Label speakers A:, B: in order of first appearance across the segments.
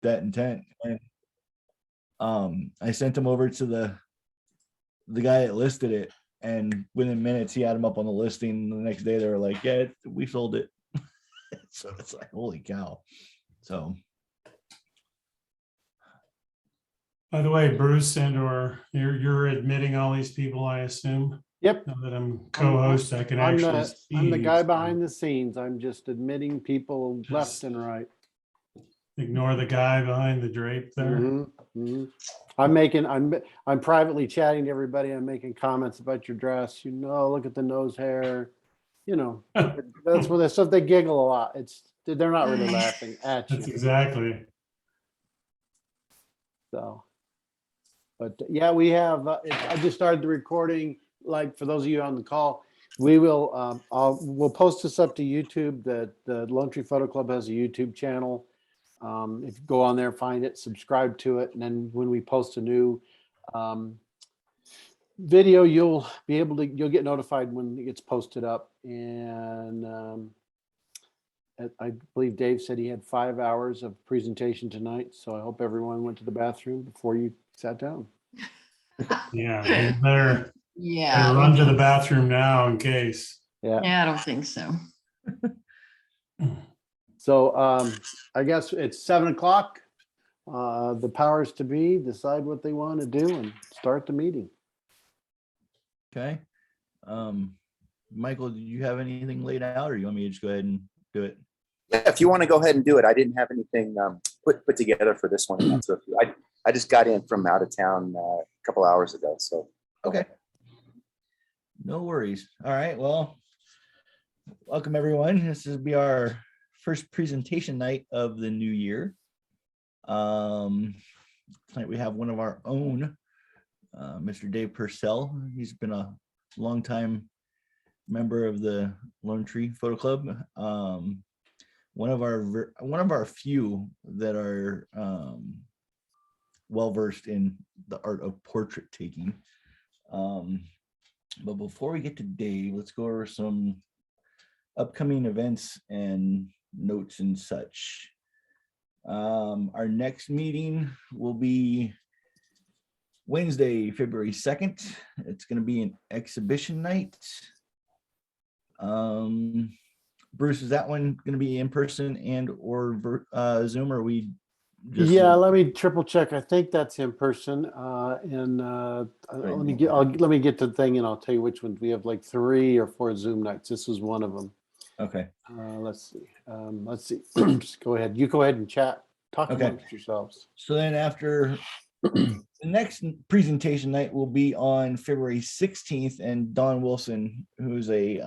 A: that intent. And I sent him over to the guy that listed it, and within minutes he had him up on the listing. The next day they were like, yeah, we sold it. So it's like, holy cow. So
B: By the way, Bruce or you're admitting all these people, I assume.
C: Yep.
B: Now that I'm co-host, I can actually see.
C: I'm the guy
B: these.
C: behind the scenes. I'm just admitting people left
B: Just-
C: and right.
B: Ignore the guy behind the drape there.
C: Mhm, mhm. I'm privately chatting to everybody. I'm making comments about your dress. Look at the nose hair. That's where they giggle a lot. They're not really laughing at
B: That's
C: you.
B: exactly.
C: So, but yeah, we have. I just started the recording. Like for those of you on the call, we'll post this up to YouTube. The Lone Tree Photo Club has a YouTube channel. If you go on there, find it, subscribe to it, and then when we post a new video, you'll get notified when it gets posted up. And I believe Dave said he had 5 hours of presentation tonight, so I hope everyone went to the bathroom before you sat down.
B: Yeah, you better
D: Yeah.
B: run to the bathroom now in case.
C: Yeah.
D: Yeah, I don't think so.
C: So I guess it's 7 o'clock. The powers to be decide what they want to do and start the meeting.
A: okay. Michael, do you have anything laid out, or you want me to just go ahead and do it?
E: Yeah, if you want to go ahead and do it. I didn't have anything put together for this one. So I just got in from out of town a couple hours ago. So
A: Okay. No worries. All right. Well, welcome everyone. This will be our first presentation night of the new year. Tonight we have one of our own, Mr. Dave Purcell. He's been a longtime member of the Lone Tree Photo Club. One of our few that are well versed in the art of portrait taking. But before we get to Dave, let's go over some upcoming events and notes and such. Our next meeting will be Wednesday, February 2nd. It's going to be an exhibition night. Bruce, is that one going to be in person and or Zoom, or we just?
C: Yeah, let me triple check. I think that's in person. Let me get to the thing, and I'll tell you which ones. We have like 3 or 4 Zoom nights. This was one of them.
A: Okay.
C: Let's see. Just go ahead. You go ahead and chat. Talk
A: Okay.
C: amongst yourselves.
A: So then after the next presentation night will be on February 16th, and Don Wilson, who's a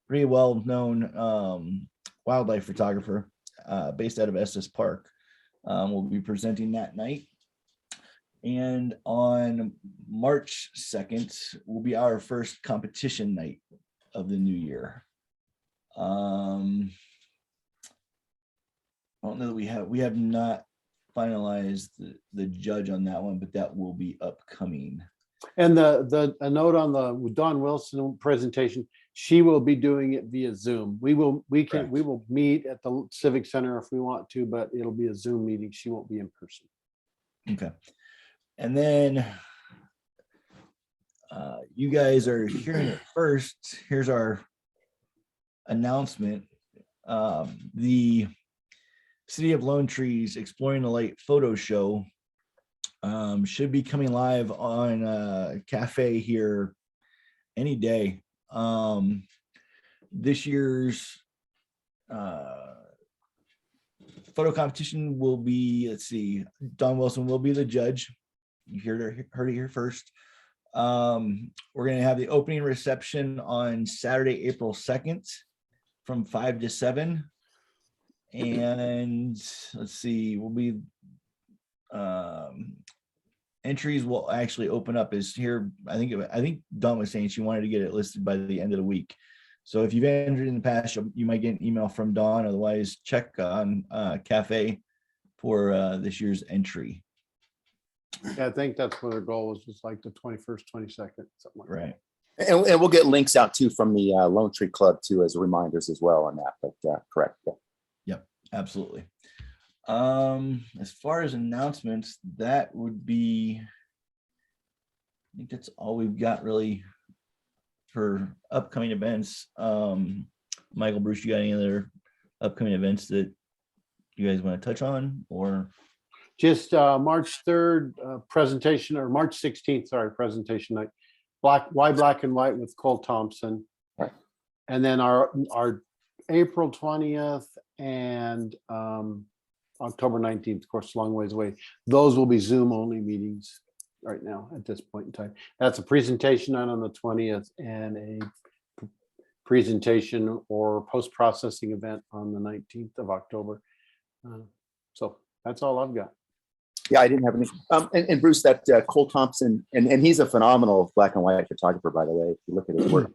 A: pretty well-known wildlife photographer based out of Estes Park, will be presenting that night. And on March 2nd will be our first competition night of the new year. I don't know that we have not finalized the judge on that one, but that will be upcoming.
C: And a note on the Dawn Wilson presentation, she will be doing it via Zoom. We will meet at the Civic Center if we want to, but it'll be a Zoom meeting. She won't be in person.
A: Okay. And then you guys are hearing it first. Here's our announcement. The City of Lone Tree's Exploring the Light photo show should be coming live on Cafe here any day. This year's photo competition will be, let's see, Don Wilson will be the judge. You heard it here first. We're going to have the opening reception on Saturday, April 2nd from 5 to 7. And let's see, we'll be entries will actually open up is here. I think Dawn was saying she wanted to get it listed by the end of the week. So if you've entered in the past, you might get an email from Dawn. Otherwise, check on Cafe for this year's entry.
C: Yeah, I think that's what our goal was, just like the 21st, 22nd, something like that.
A: Right.
E: and we'll get links out too from the Lone Tree Club too as reminders as well on that. But correct. Yeah.
A: Yep, absolutely. As far as announcements, that would be, I think that's all we've got really for upcoming events. Michael, Bruce, you got any other upcoming events that you guys want to touch on, or?
C: Just March 3rd presentation, or March 16th, sorry, presentation night. Why Black and White with Cole Thompson.
E: Right.
C: And then our April 20th and October 19th, of course, a long ways away. Those will be Zoom only meetings right now at this point in time. That's a presentation night on the 20th and a presentation or post-processing event on the 19th of October. So that's all I've got.
E: Yeah, I didn't have any. And Bruce, that Cole Thompson, and he's a phenomenal black and white photographer, by the way. If you look at his work,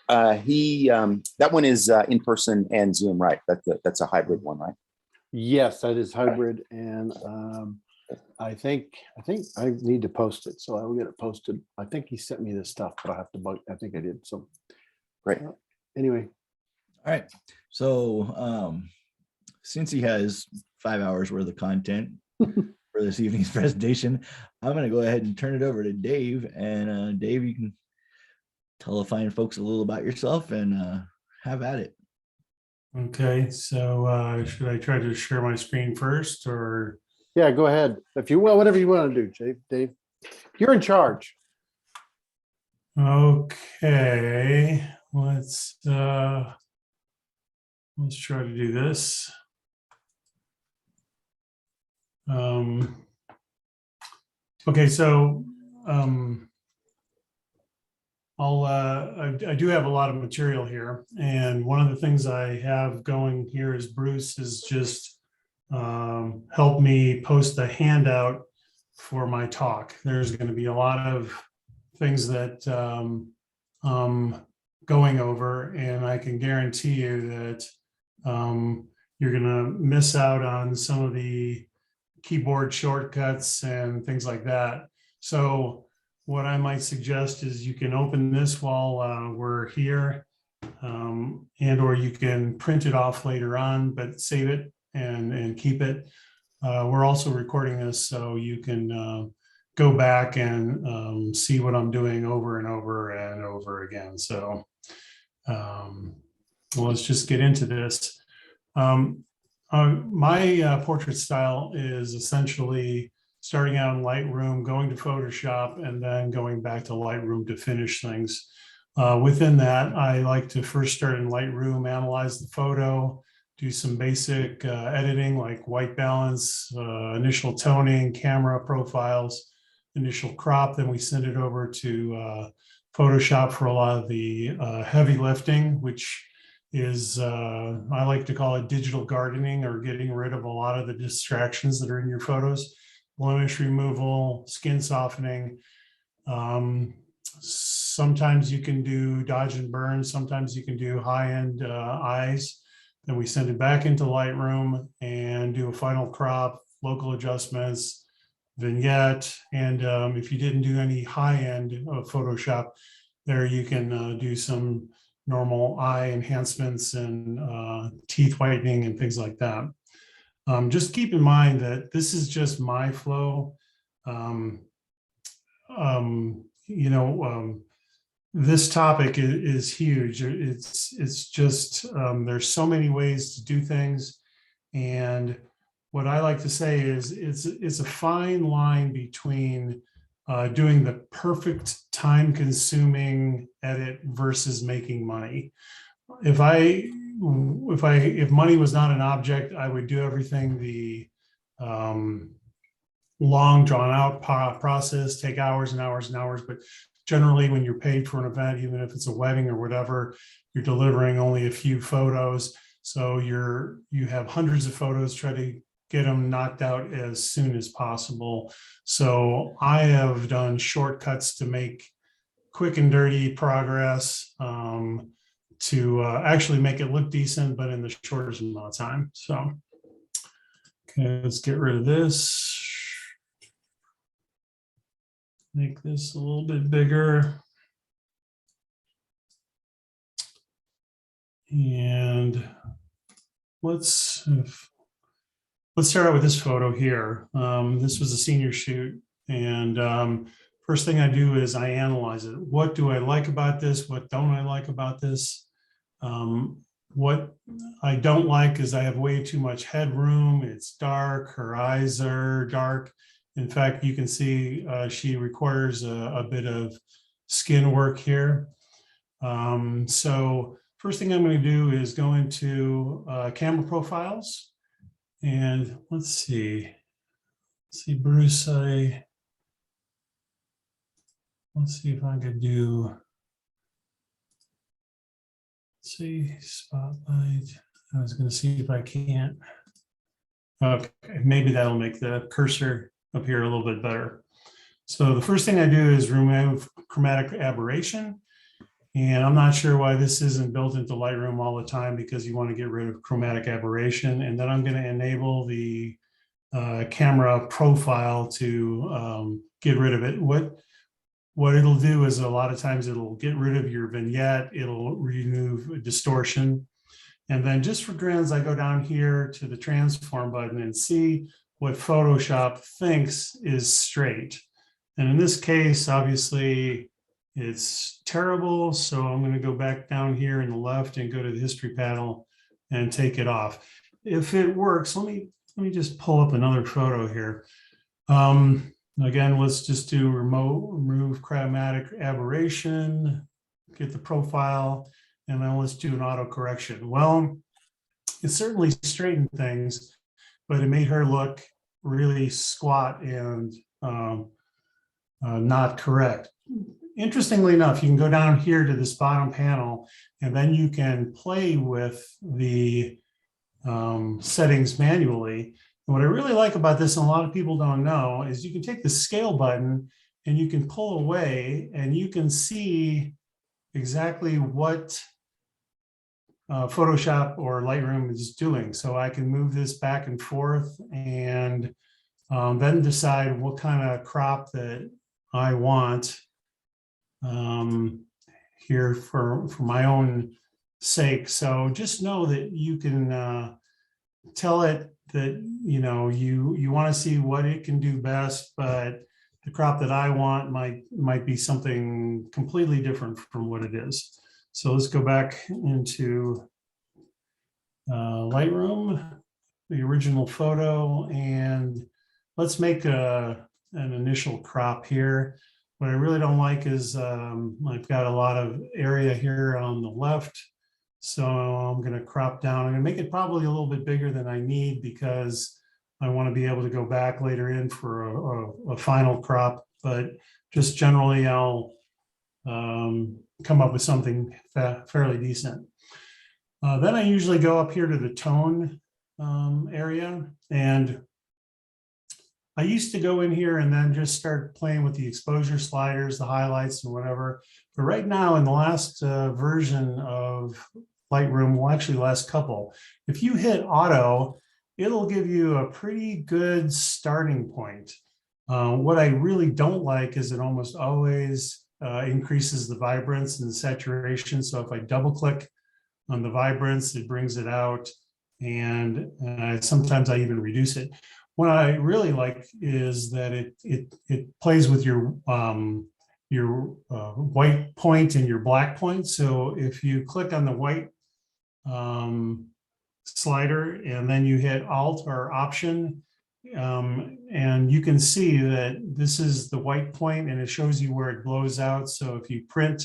E: that one is in person and Zoom, right? That's a hybrid one, right?
C: Yes, that is hybrid, and I think I need to post it, so I will get it posted. I think he sent me this stuff, but I have to bug. I think I did. So
E: Great.
C: Anyway,
A: All right. So since he has 5 hours worth of content for this evening's presentation, I'm going to go ahead and turn it over to Dave. And Dave, you can tell the fine folks a little about yourself and have at it.
B: Okay, so should I try to share my screen first, or?
C: yeah, go ahead if you will. Whatever you want to do, Dave. You're in charge.
B: Okay, let's try to do this. Okay, so I do have a lot of material here, and one of the things I have going here is Bruce has just helped me post a handout for my talk. There's going to be a lot of things that going over, and I can guarantee you that you're going to miss out on some of the keyboard shortcuts and things like that. So what I might suggest is you can open this while we're here, and or you can print it off later on, but save it and keep it. We're also recording this, so you can go back and see what I'm doing over and over and over again. So let's just get into this. My portrait style is essentially starting out in Lightroom, going to Photoshop, and then going back to Lightroom to finish things. Within that, I like to first start in Lightroom, analyze the photo, do some basic editing like white balance, initial toning, camera profiles, initial crop. Then we send it over to Photoshop for a lot of the heavy lifting, which is, I like to call it digital gardening, or getting rid of a lot of the distractions that are in your photos. Blemish removal, skin softening. Sometimes you can do dodge and burn. Sometimes you can do high-end eyes. Then we send it back into Lightroom and do a final crop, local adjustments, vignette. And if you didn't do any high-end of Photoshop, there you can do some normal eye enhancements and teeth whitening and things like that. Just keep in mind that this is just my flow. This topic is huge. It's just, there's so many ways to do things. And what I like to say is it's a fine line between doing the perfect time-consuming edit versus making money. If money was not an object, I would do everything the long drawn out process, take hours and hours and hours. But generally, when you're paid for an event, even if it's a wedding or whatever, you're delivering only a few photos. So you have hundreds of photos, try to get them knocked out as soon as possible. So I have done shortcuts to make quick and dirty progress, to actually make it look decent, but in the shortest amount of time. So, okay, let's get rid of this. Make this a little bit bigger. And let's let's start out with this photo here. This was a senior shoot. And first thing I do is I analyze it. What do I like about this? What don't I like about this? What I don't like is I have way too much headroom. It's dark. Her eyes are dark. In fact, you can see she requires a bit of skin work here. So first thing I'm going to do is go into camera profiles. And let's see, Bruce, let's see if I could do, let's see, spotlight. I was going to see if I can't. Okay, maybe that'll make the cursor appear a little bit better. So the first thing I do is remove chromatic aberration. And I'm not sure why this isn't built into Lightroom all the time, because you want to get rid of chromatic aberration. And then I'm going to enable the camera profile to get rid of it. What it'll do is a lot of times it'll get rid of your vignette. It'll remove distortion. And then just for grins, I go down here to the transform button and see what Photoshop thinks is straight. And in this case, obviously, it's terrible. So I'm going to go back down here in the left and go to the history panel and take it off. If it works, let me just pull up another photo here. Again, let's just do remove chromatic aberration, get the profile, and then let's do an auto correction. Well, it certainly straightened things, but it made her look really squat and not correct. Interestingly enough, you can go down here to this bottom panel, and then you can play with the settings manually. And what I really like about this, and a lot of people don't know, is you can take the scale button and you can pull away and you can see exactly what Photoshop or Lightroom is doing. So I can move this back and forth and then decide what kind of crop that I want here for my own sake. So just know that you can tell it that you want to see what it can do best, but the crop that I want might be something completely different from what it is. So let's go back into Lightroom, the original photo, and let's make an initial crop here. What I really don't like is I've got a lot of area here on the left. So I'm going to crop down. I'm going to make it probably a little bit bigger than I need, because I want to be able to go back later in for a final crop. But just generally, I'll come up with something fairly decent. Then I usually go up here to the tone area, and I used to go in here and then just start playing with the exposure sliders, the highlights and whatever. But right now, in the last version of Lightroom, well, actually last couple, if you hit auto, it'll give you a pretty good starting point. What I really don't like is it almost always increases the vibrance and the saturation. So if I double click on the vibrance, it brings it out, and sometimes I even reduce it. What I really like is that it plays with your white point and your black point. So if you click on the white slider and then you hit Alt or Option, and you can see that this is the white point and it shows you where it blows out. So if you print,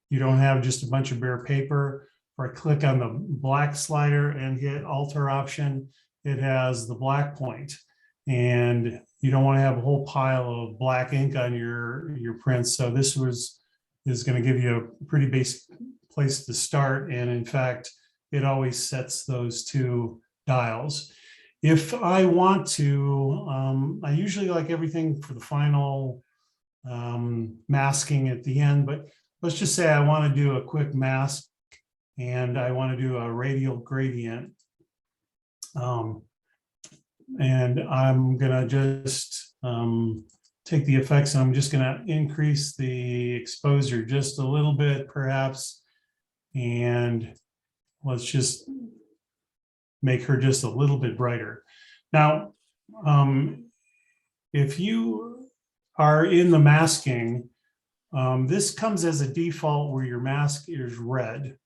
B: you don't have just a bunch of bare paper. Or I click on the black slider and hit Alt or Option, it has the black point. And you don't want to have a whole pile of black ink on your prints. So this is going to give you a pretty basic place to start. And in fact, it always sets those two dials. If I want to, I usually like everything for the final masking at the end, but let's just say I want to do a quick mask and I want to do a radial gradient. And I'm going to just take the effects and I'm just going to increase the exposure just a little bit, perhaps. And let's just make her just a little bit brighter. Now, if you are in the masking, this comes as a default where your mask is red.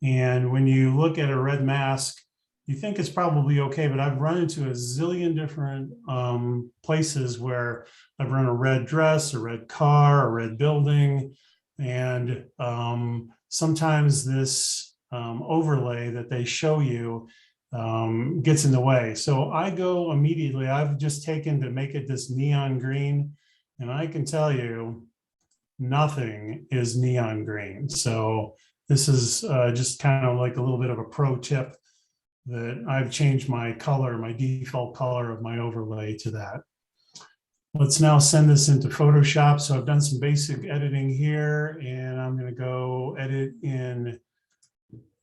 B: And when you look at a red mask, you think it's probably okay, but I've run into a zillion different places where I've run a red dress, a red car, a red building, and sometimes this overlay that they show you gets in the way. So I go immediately, I've just taken to make it this neon green, and I can tell you nothing is neon green. So this is just kind of like a little bit of a pro tip that I've changed my color, my default color of my overlay to that. Let's now send this into Photoshop. So I've done some basic editing here, and I'm going to go edit in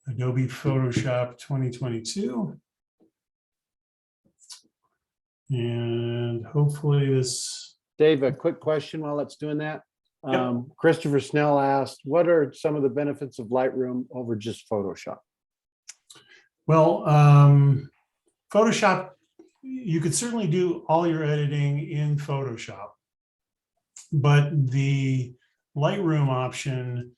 B: Adobe Photoshop 2022. And hopefully this.
C: Dave, a quick question while it's doing that.
B: Yep.
C: Christopher Snell asked, what are some of the benefits of Lightroom over just Photoshop?
B: Well, Photoshop, you could certainly do all your editing in Photoshop, but the Lightroom option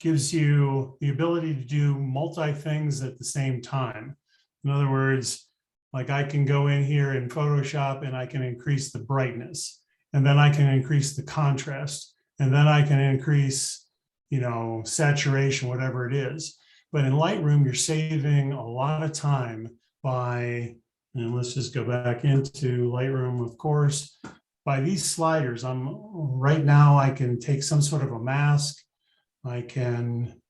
B: gives you the ability to do multi things at the same time. In other words, like I can go in here in Photoshop and I can increase the brightness, and then I can increase the contrast, and then I can increase, you know, saturation, whatever it is. But in Lightroom, you're saving a lot of time by, and let's just go back into Lightroom, of course, by these sliders. Right now, I can take some sort of a mask. I can,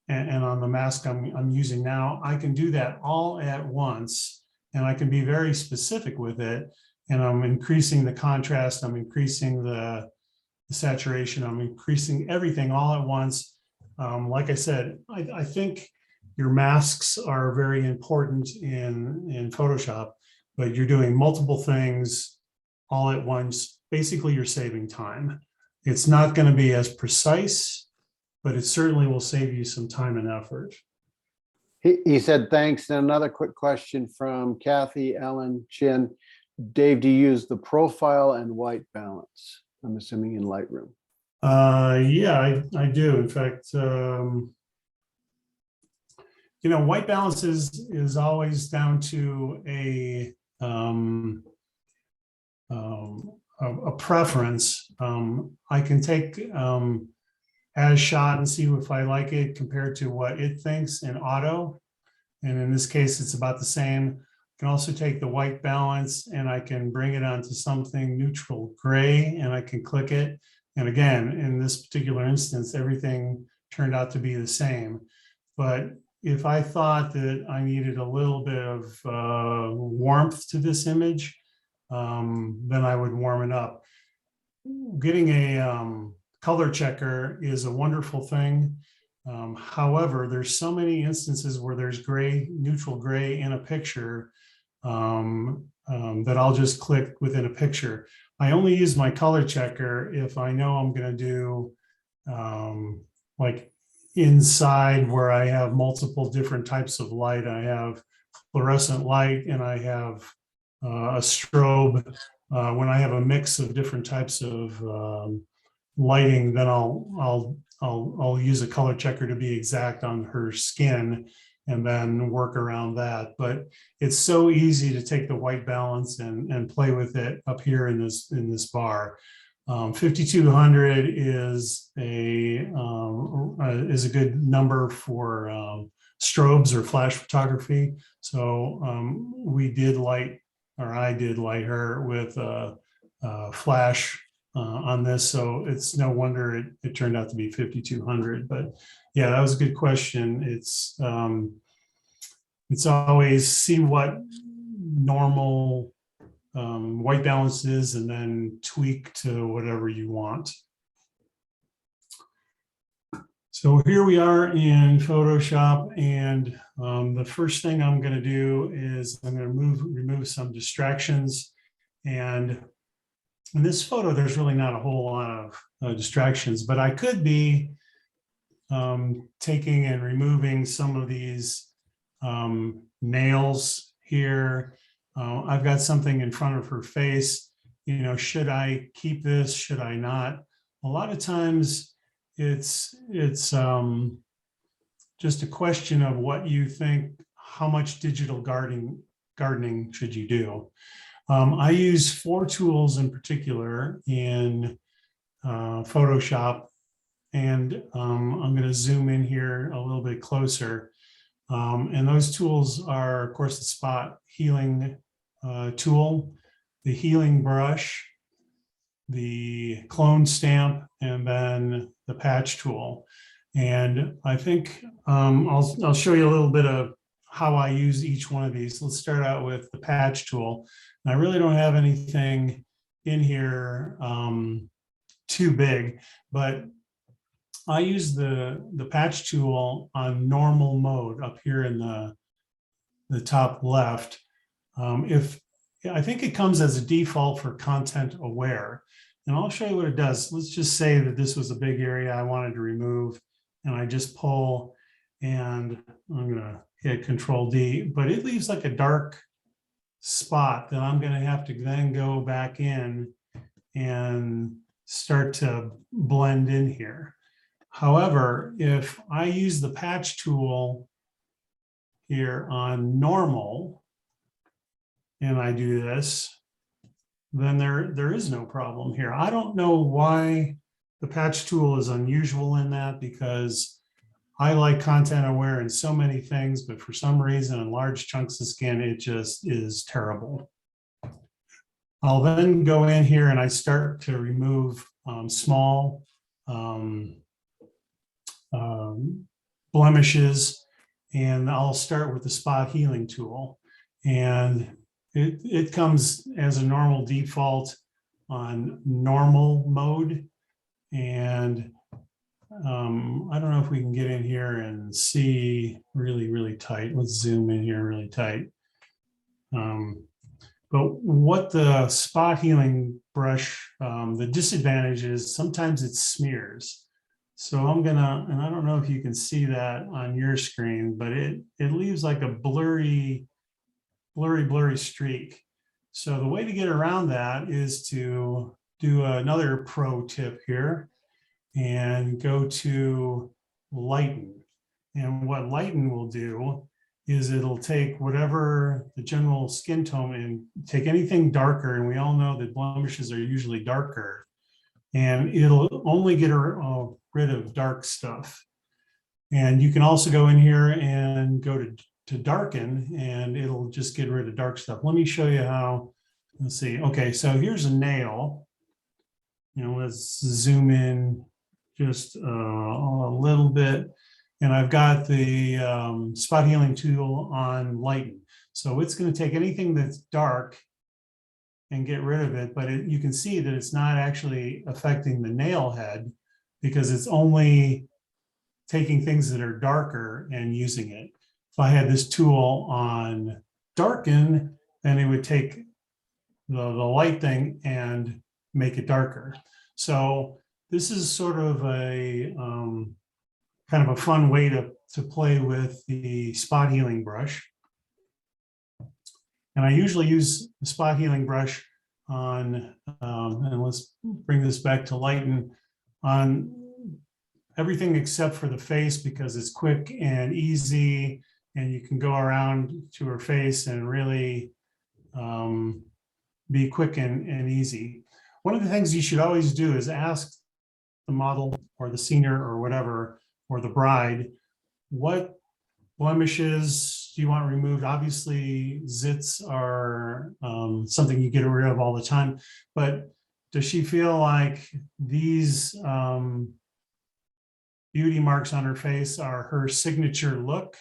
B: and on the mask I'm using now, I can do that all at once, and I can be very specific with it. And I'm increasing the contrast, I'm increasing the saturation, I'm increasing everything all at once. Like I said, I think your masks are very important in Photoshop, but you're doing multiple things all at once. Basically, you're saving time. It's not going to be as precise, but it certainly will save you some time and effort.
C: He said, thanks. And another quick question from Kathy Ellen Chin. Dave, do you use the profile and white balance? I'm assuming in Lightroom.
B: Yeah, I do. In fact, you know, white balance is always down to a preference. I can take as shot and see if I like it compared to what it thinks in auto. And in this case, it's about the same. I can also take the white balance and I can bring it onto something neutral gray, and I can click it. And again, in this particular instance, everything turned out to be the same. But if I thought that I needed a little bit of warmth to this image, then I would warm it up. Getting a color checker is a wonderful thing. However, there's so many instances where there's gray, neutral gray in a picture that I'll just click within a picture. I only use my color checker if I know I'm going to do like inside where I have multiple different types of light. I have fluorescent light and I have a strobe. When I have a mix of different types of lighting, then I'll use a color checker to be exact on her skin and then work around that. But it's so easy to take the white balance and play with it up here in this bar. 5200 is a good number for strobes or flash photography. So I did light her with a flash on this, so it's no wonder it turned out to be 5200. But yeah, that was a good question. It's always see what normal white balance is and then tweak to whatever you want. So here we are in Photoshop, and the first thing I'm going to do is I'm going to remove some distractions. And in this photo, there's really not a whole lot of distractions, but I could be taking and removing some of these nails here. I've got something in front of her face. You know, should I keep this? Should I not? A lot of times it's just a question of what you think, how much digital gardening should you do? I use 4 tools in particular in Photoshop, and I'm going to zoom in here a little bit closer. And those tools are, of course, the spot healing tool, the healing brush, the clone stamp, and then the patch tool. And I think I'll show you a little bit of how I use each one of these. Let's start out with the patch tool. And I really don't have anything in here too big, but I use the patch tool on normal mode up here in the top left. If I think it comes as a default for content aware, and I'll show you what it does. Let's just say that this was a big area I wanted to remove, and I just pull, and I'm gonna hit Control D, but it leaves like a dark spot that I'm gonna have to then go back in and start to blend in here. However, if I use the patch tool here on normal, and I do this, then there is no problem here. I don't know why the patch tool is unusual in that, because I like content aware in so many things, but for some reason in large chunks of skin, it just is terrible. I'll then go in here and I start to remove small blemishes, and I'll start with the spot healing tool. And it comes as a normal default on normal mode. And I don't know if we can get in here and see really tight. Let's zoom in here really tight. But what the spot healing brush, the disadvantage is sometimes it smears. So I'm gonna, and I don't know if you can see that on your screen, but it leaves like a blurry streak. So the way to get around that is to do another pro tip here and go to lighten. And what lighten will do is it'll take whatever the general skin tone and take anything darker. And we all know that blemishes are usually darker, and it'll only get rid of dark stuff. And you can also go in here and go to darken, and it'll just get rid of dark stuff. Let me show you how. Let's see. Okay, so here's a nail. You know, let's zoom in just a little bit. And I've got the spot healing tool on lighten. So it's going to take anything that's dark and get rid of it, but you can see that it's not actually affecting the nail head, because it's only taking things that are darker and using it. If I had this tool on darken, then it would take the light thing and make it darker. So this is sort of a kind of a fun way to play with the spot healing brush. And I usually use the spot healing brush on, and let's bring this back to lighten, on everything except for the face, because it's quick and easy, and you can go around to her face and really be quick and easy. One of the things you should always do is ask the model or the senior or whatever, or the bride, what blemishes do you want removed? Obviously, zits are something you get rid of all the time, but does she feel like these beauty marks on her face are her signature look,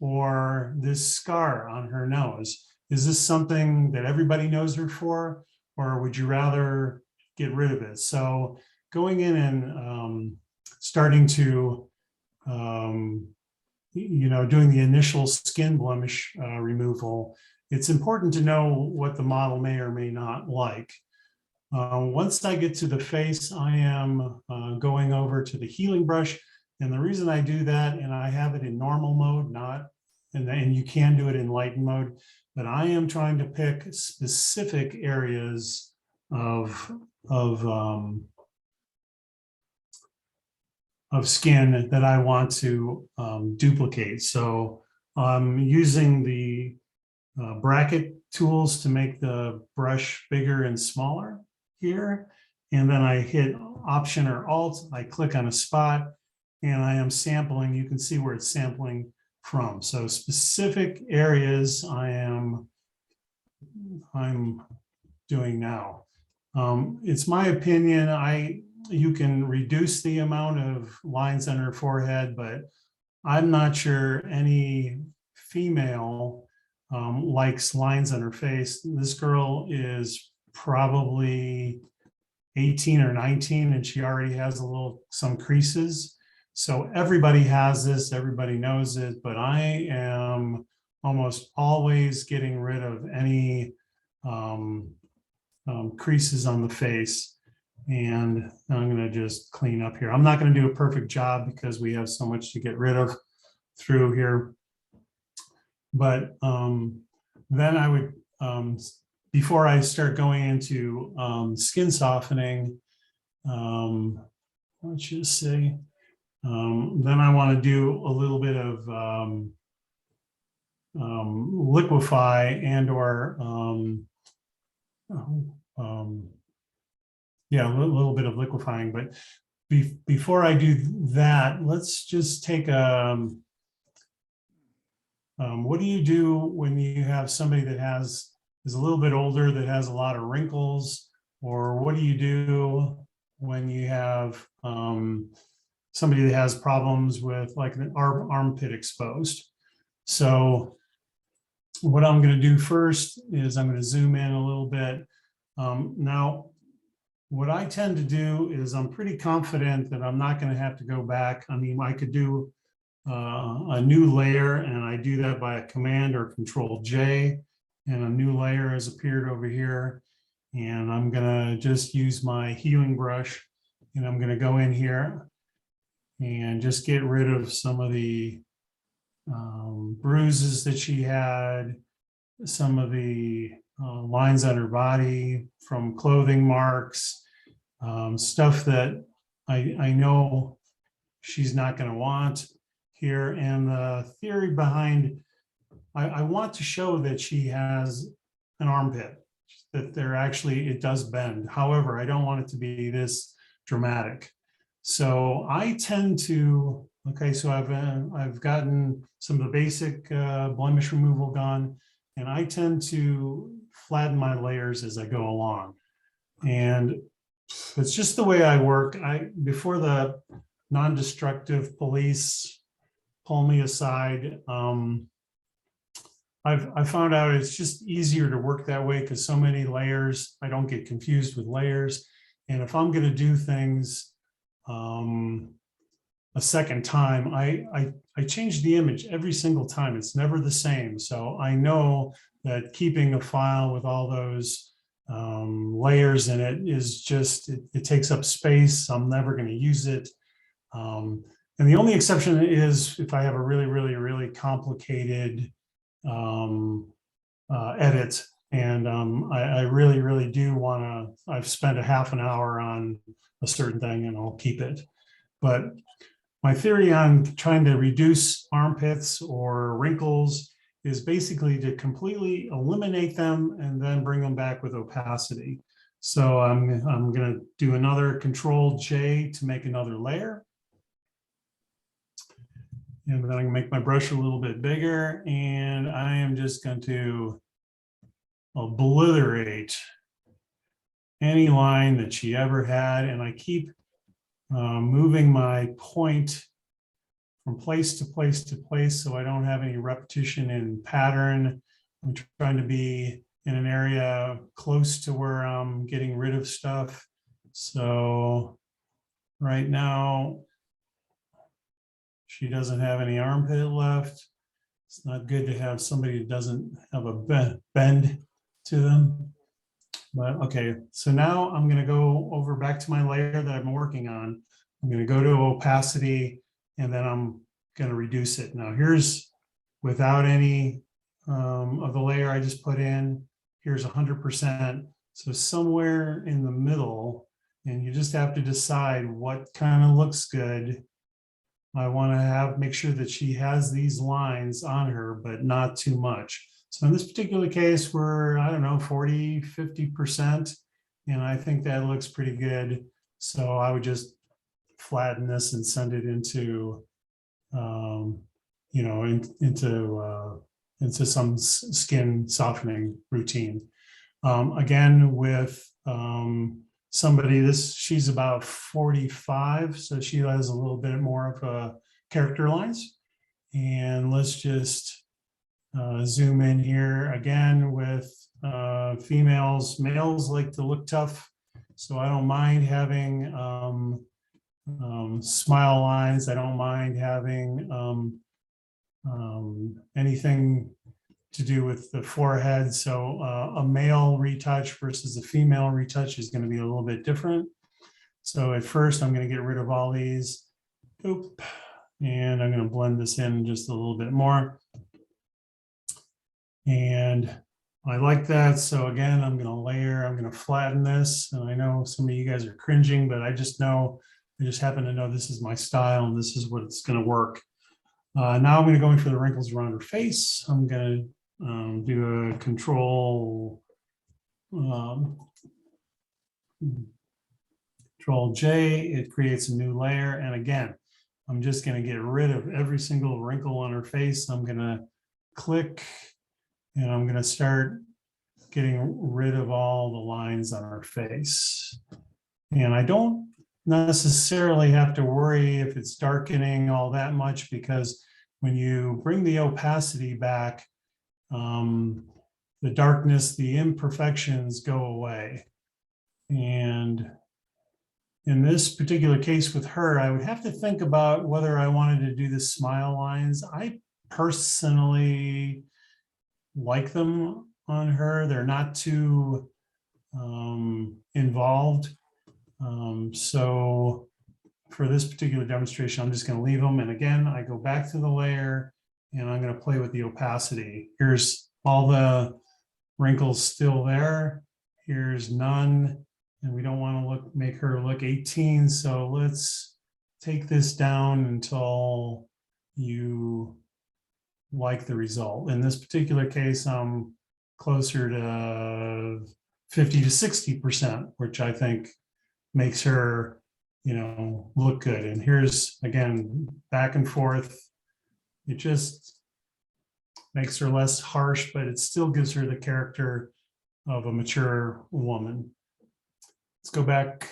B: or this scar on her nose? Is this something that everybody knows her for, or would you rather get rid of it? So going in and starting to, you know, doing the initial skin blemish removal, it's important to know what the model may or may not like. Once I get to the face, I am going over to the healing brush. And the reason I do that, and I have it in normal mode, not, and you can do it in lighten mode, but I am trying to pick specific areas of skin that I want to duplicate. So I'm using the bracket tools to make the brush bigger and smaller here. And then I hit Option or Alt, I click on a spot, and I am sampling. You can see where it's sampling from. So specific areas I'm doing now. It's my opinion, you can reduce the amount of lines on her forehead, but I'm not sure any female likes lines on her face. This girl is probably 18 or 19, and she already has some creases. So everybody has this, everybody knows it, but I am almost always getting rid of any creases on the face. And I'm going to just clean up here. I'm not going to do a perfect job because we have so much to get rid of through here. But then I would, before I start going into skin softening, let's just say, then I want to do a little bit of liquify and or yeah, a little bit of liquefying. But before I do that, let's just take what do you do when you have somebody that is a little bit older, that has a lot of wrinkles? Or what do you do when you have somebody that has problems with like an armpit exposed? So what I'm going to do first is I'm going to zoom in a little bit. Now, what I tend to do is I'm pretty confident that I'm not going to have to go back. I mean, I could do a new layer, and I do that by a Command or Control J, and a new layer has appeared over here. And I'm going to just use my healing brush, and I'm going to go in here and just get rid of some of the bruises that she had, some of the lines on her body from clothing marks, stuff that I know she's not going to want here. And the theory behind, I want to show that she has an armpit, that it does bend. However, I don't want it to be this dramatic. So I tend to, okay, so I've gotten some of the basic blemish removal gone, and I tend to flatten my layers as I go along. And it's just the way I work. Before the non-destructive police pull me aside, I found out it's just easier to work that way because so many layers, I don't get confused with layers. And if I'm going to do things a second time, I change the image every single time. It's never the same. So I know that keeping a file with all those layers in it is just, it takes up space. I'm never going to use it. And the only exception is if I have a really, really, really complicated edit, and I really, really do want to, I've spent a half an hour on a certain thing and I'll keep it. But my theory on trying to reduce armpits or wrinkles is basically to completely eliminate them and then bring them back with opacity. So I'm going to do another Control J to make another layer. And then I can make my brush a little bit bigger, and I am just going to obliterate any line that she ever had. And I keep moving my point from place to place to place so I don't have any repetition in pattern. I'm trying to be in an area close to where I'm getting rid of stuff. So right now, she doesn't have any armpit left. It's not good to have somebody who doesn't have a bend to them. But okay, so now I'm going to go over back to my layer that I've been working on. I'm going to go to opacity, and then I'm going to reduce it. Now here's without any of the layer I just put in. Here's 100%. So somewhere in the middle, and you just have to decide what kind of looks good. I want to make sure that she has these lines on her, but not too much. So in this particular case, we're, I don't know, 40, 50%. And I think that looks pretty good. So I would just flatten this and send it into, into some skin softening routine. Again, with somebody, she's about 45, so she has a little bit more of a character lines. And let's just zoom in here again with females. Males like to look tough, so I don't mind having smile lines. I don't mind having anything to do with the forehead. So a male retouch versus a female retouch is going to be a little bit different. So at first I'm going to get rid of all these. Oop. And I'm going to blend this in just a little bit more. And I like that. So again, I'm going to layer, I'm going to flatten this. And I know some of you guys are cringing, but I just happen to know this is my style and this is what it's going to work. Now I'm going to go in for the wrinkles around her face. I'm going to do a Control J. It creates a new layer. And again, I'm just going to get rid of every single wrinkle on her face. I'm going to click and I'm going to start getting rid of all the lines on her face. And I don't necessarily have to worry if it's darkening all that much, because when you bring the opacity back, the darkness, the imperfections go away. And in this particular case with her, I would have to think about whether I wanted to do the smile lines. I personally like them on her. They're not too involved. So for this particular demonstration, I'm just going to leave them. And again, I go back to the layer and I'm going to play with the opacity. Here's all the wrinkles still there. Here's none. And we don't want to make her look 18. So let's take this down until you like the result. In this particular case, I'm closer to 50 to 60%, which I think makes her, look good. And here's, again, back and forth. It just makes her less harsh, but it still gives her the character of a mature woman. Let's go back.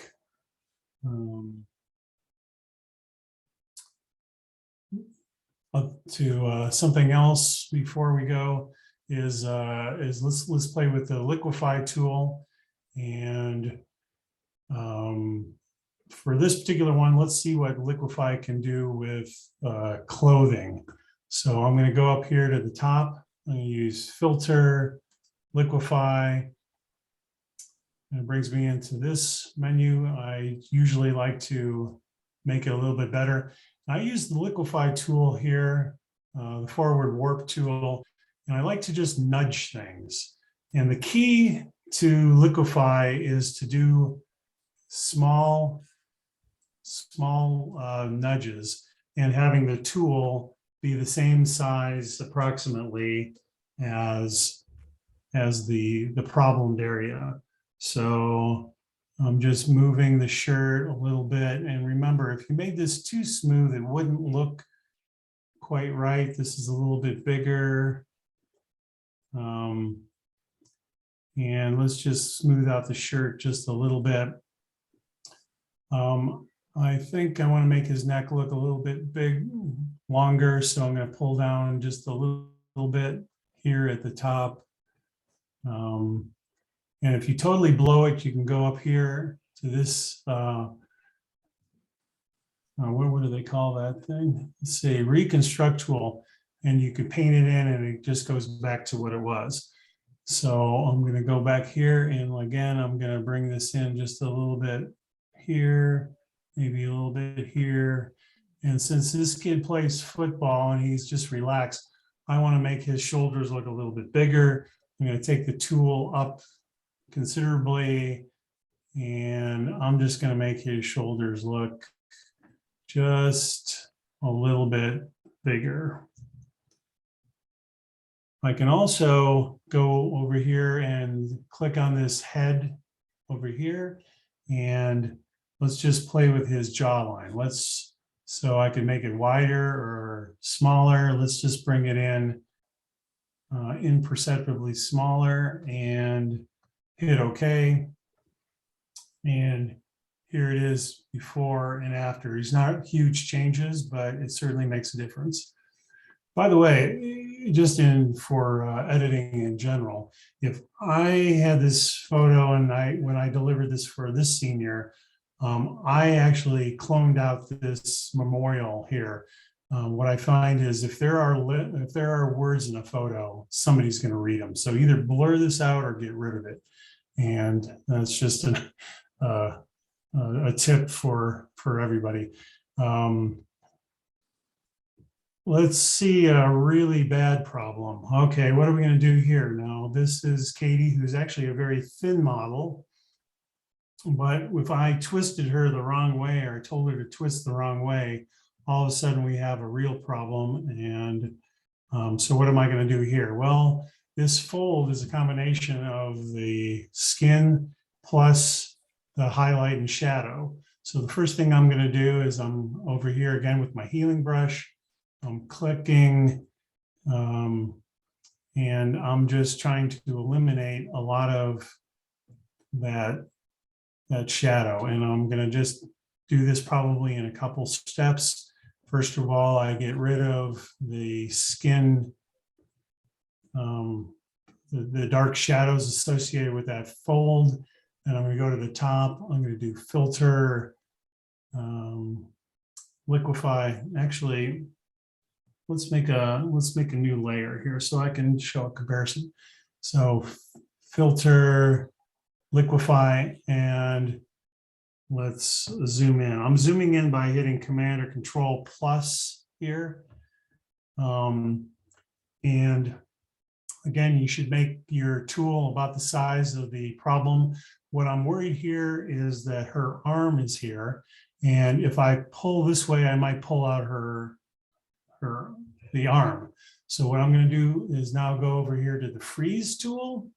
B: Up to something else before we go is let's play with the Liquify tool. And for this particular one, let's see what Liquify can do with clothing. So I'm going to go up here to the top. I'm going to use Filter, Liquify. And it brings me into this menu. I usually like to make it a little bit better. I use the Liquify tool here, the forward warp tool, and I like to just nudge things. And the key to Liquify is to do small nudges and having the tool be the same size approximately as the problemed area. So I'm just moving the shirt a little bit. And remember, if you made this too smooth, it wouldn't look quite right. This is a little bit bigger. And let's just smooth out the shirt just a little bit. I think I want to make his neck look a little bit longer. So I'm going to pull down just a little bit here at the top. And if you totally blow it, you can go up here to this, what do they call that thing? Let's see, reconstruct tool. And you could paint it in and it just goes back to what it was. So I'm going to go back here. And again, I'm going to bring this in just a little bit here, maybe a little bit here. And since this kid plays football and he's just relaxed, I want to make his shoulders look a little bit bigger. I'm going to take the tool up considerably, and I'm just going to make his shoulders look just a little bit bigger. I can also go over here and click on this head over here, and let's just play with his jawline. So I can make it wider or smaller. Let's just bring it in imperceptibly smaller and hit OK. And here it is before and after. It's not huge changes, but it certainly makes a difference. By the way, just for editing in general, if I had this photo and when I delivered this for this senior, I actually cloned out this memorial here. What I find is if there are words in a photo, somebody's going to read them. So either blur this out or get rid of it. And that's just a tip for everybody. Let's see a really bad problem. Okay, what are we going to do here now? This is Katie, who's actually a very thin model. But if I twisted her the wrong way, or I told her to twist the wrong way, all of a sudden we have a real problem. And so what am I going to do here? Well, this fold is a combination of the skin plus the highlight and shadow. So the first thing I'm going to do is I'm over here again with my healing brush. I'm clicking, and I'm just trying to eliminate a lot of that shadow. And I'm going to just do this probably in a couple steps. First of all, I get rid of the skin, the dark shadows associated with that fold. And I'm going to go to the top. I'm going to do filter, liquify. Actually, let's make a new layer here so I can show a comparison. So filter, liquify, and let's zoom in. I'm zooming in by hitting Command or Control plus here. And again, you should make your tool about the size of the problem. What I'm worried here is that her arm is here. And if I pull this way, I might pull out the arm. So what I'm going to do is now go over here to the freeze tool,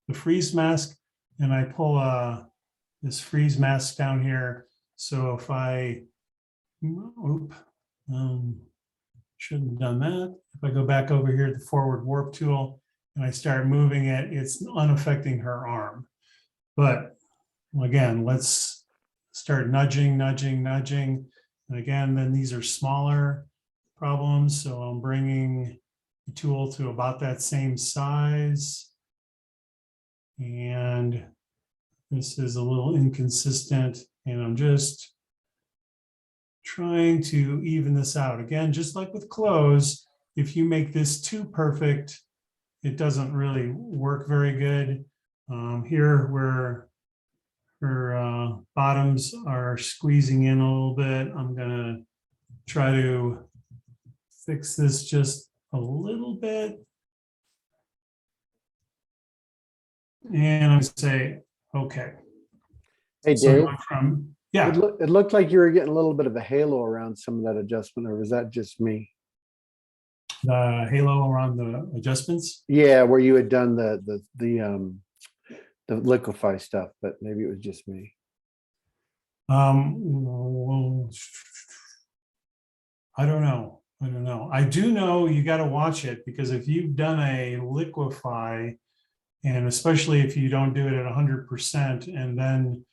B: the freeze mask, and I pull this freeze mask down here. So if I, shouldn't have done that. If I go back over here to the forward warp tool and I start moving it, it's unaffecting her arm. But again, let's start nudging. And again, then these are smaller problems. So I'm bringing the tool to about that same size. And this is a little inconsistent, and I'm just trying to even this out. Again, just like with clothes, if you make this too perfect, it doesn't really work very good. Here where her bottoms are squeezing in a little bit, I'm gonna try to fix this just a little bit. And I'm say, okay.
C: Hey,
B: So
C: Dave,
B: going from, yeah,
C: it looked like you were getting a little bit of a halo around some of that adjustment, or was that just me?
B: the halo around the adjustments.
C: Yeah, where you had done the liquify stuff, but maybe it was just me.
B: Well, I don't know. I do know you got to watch it, because if you've done a liquify, and especially if you don't do it at 100%, and then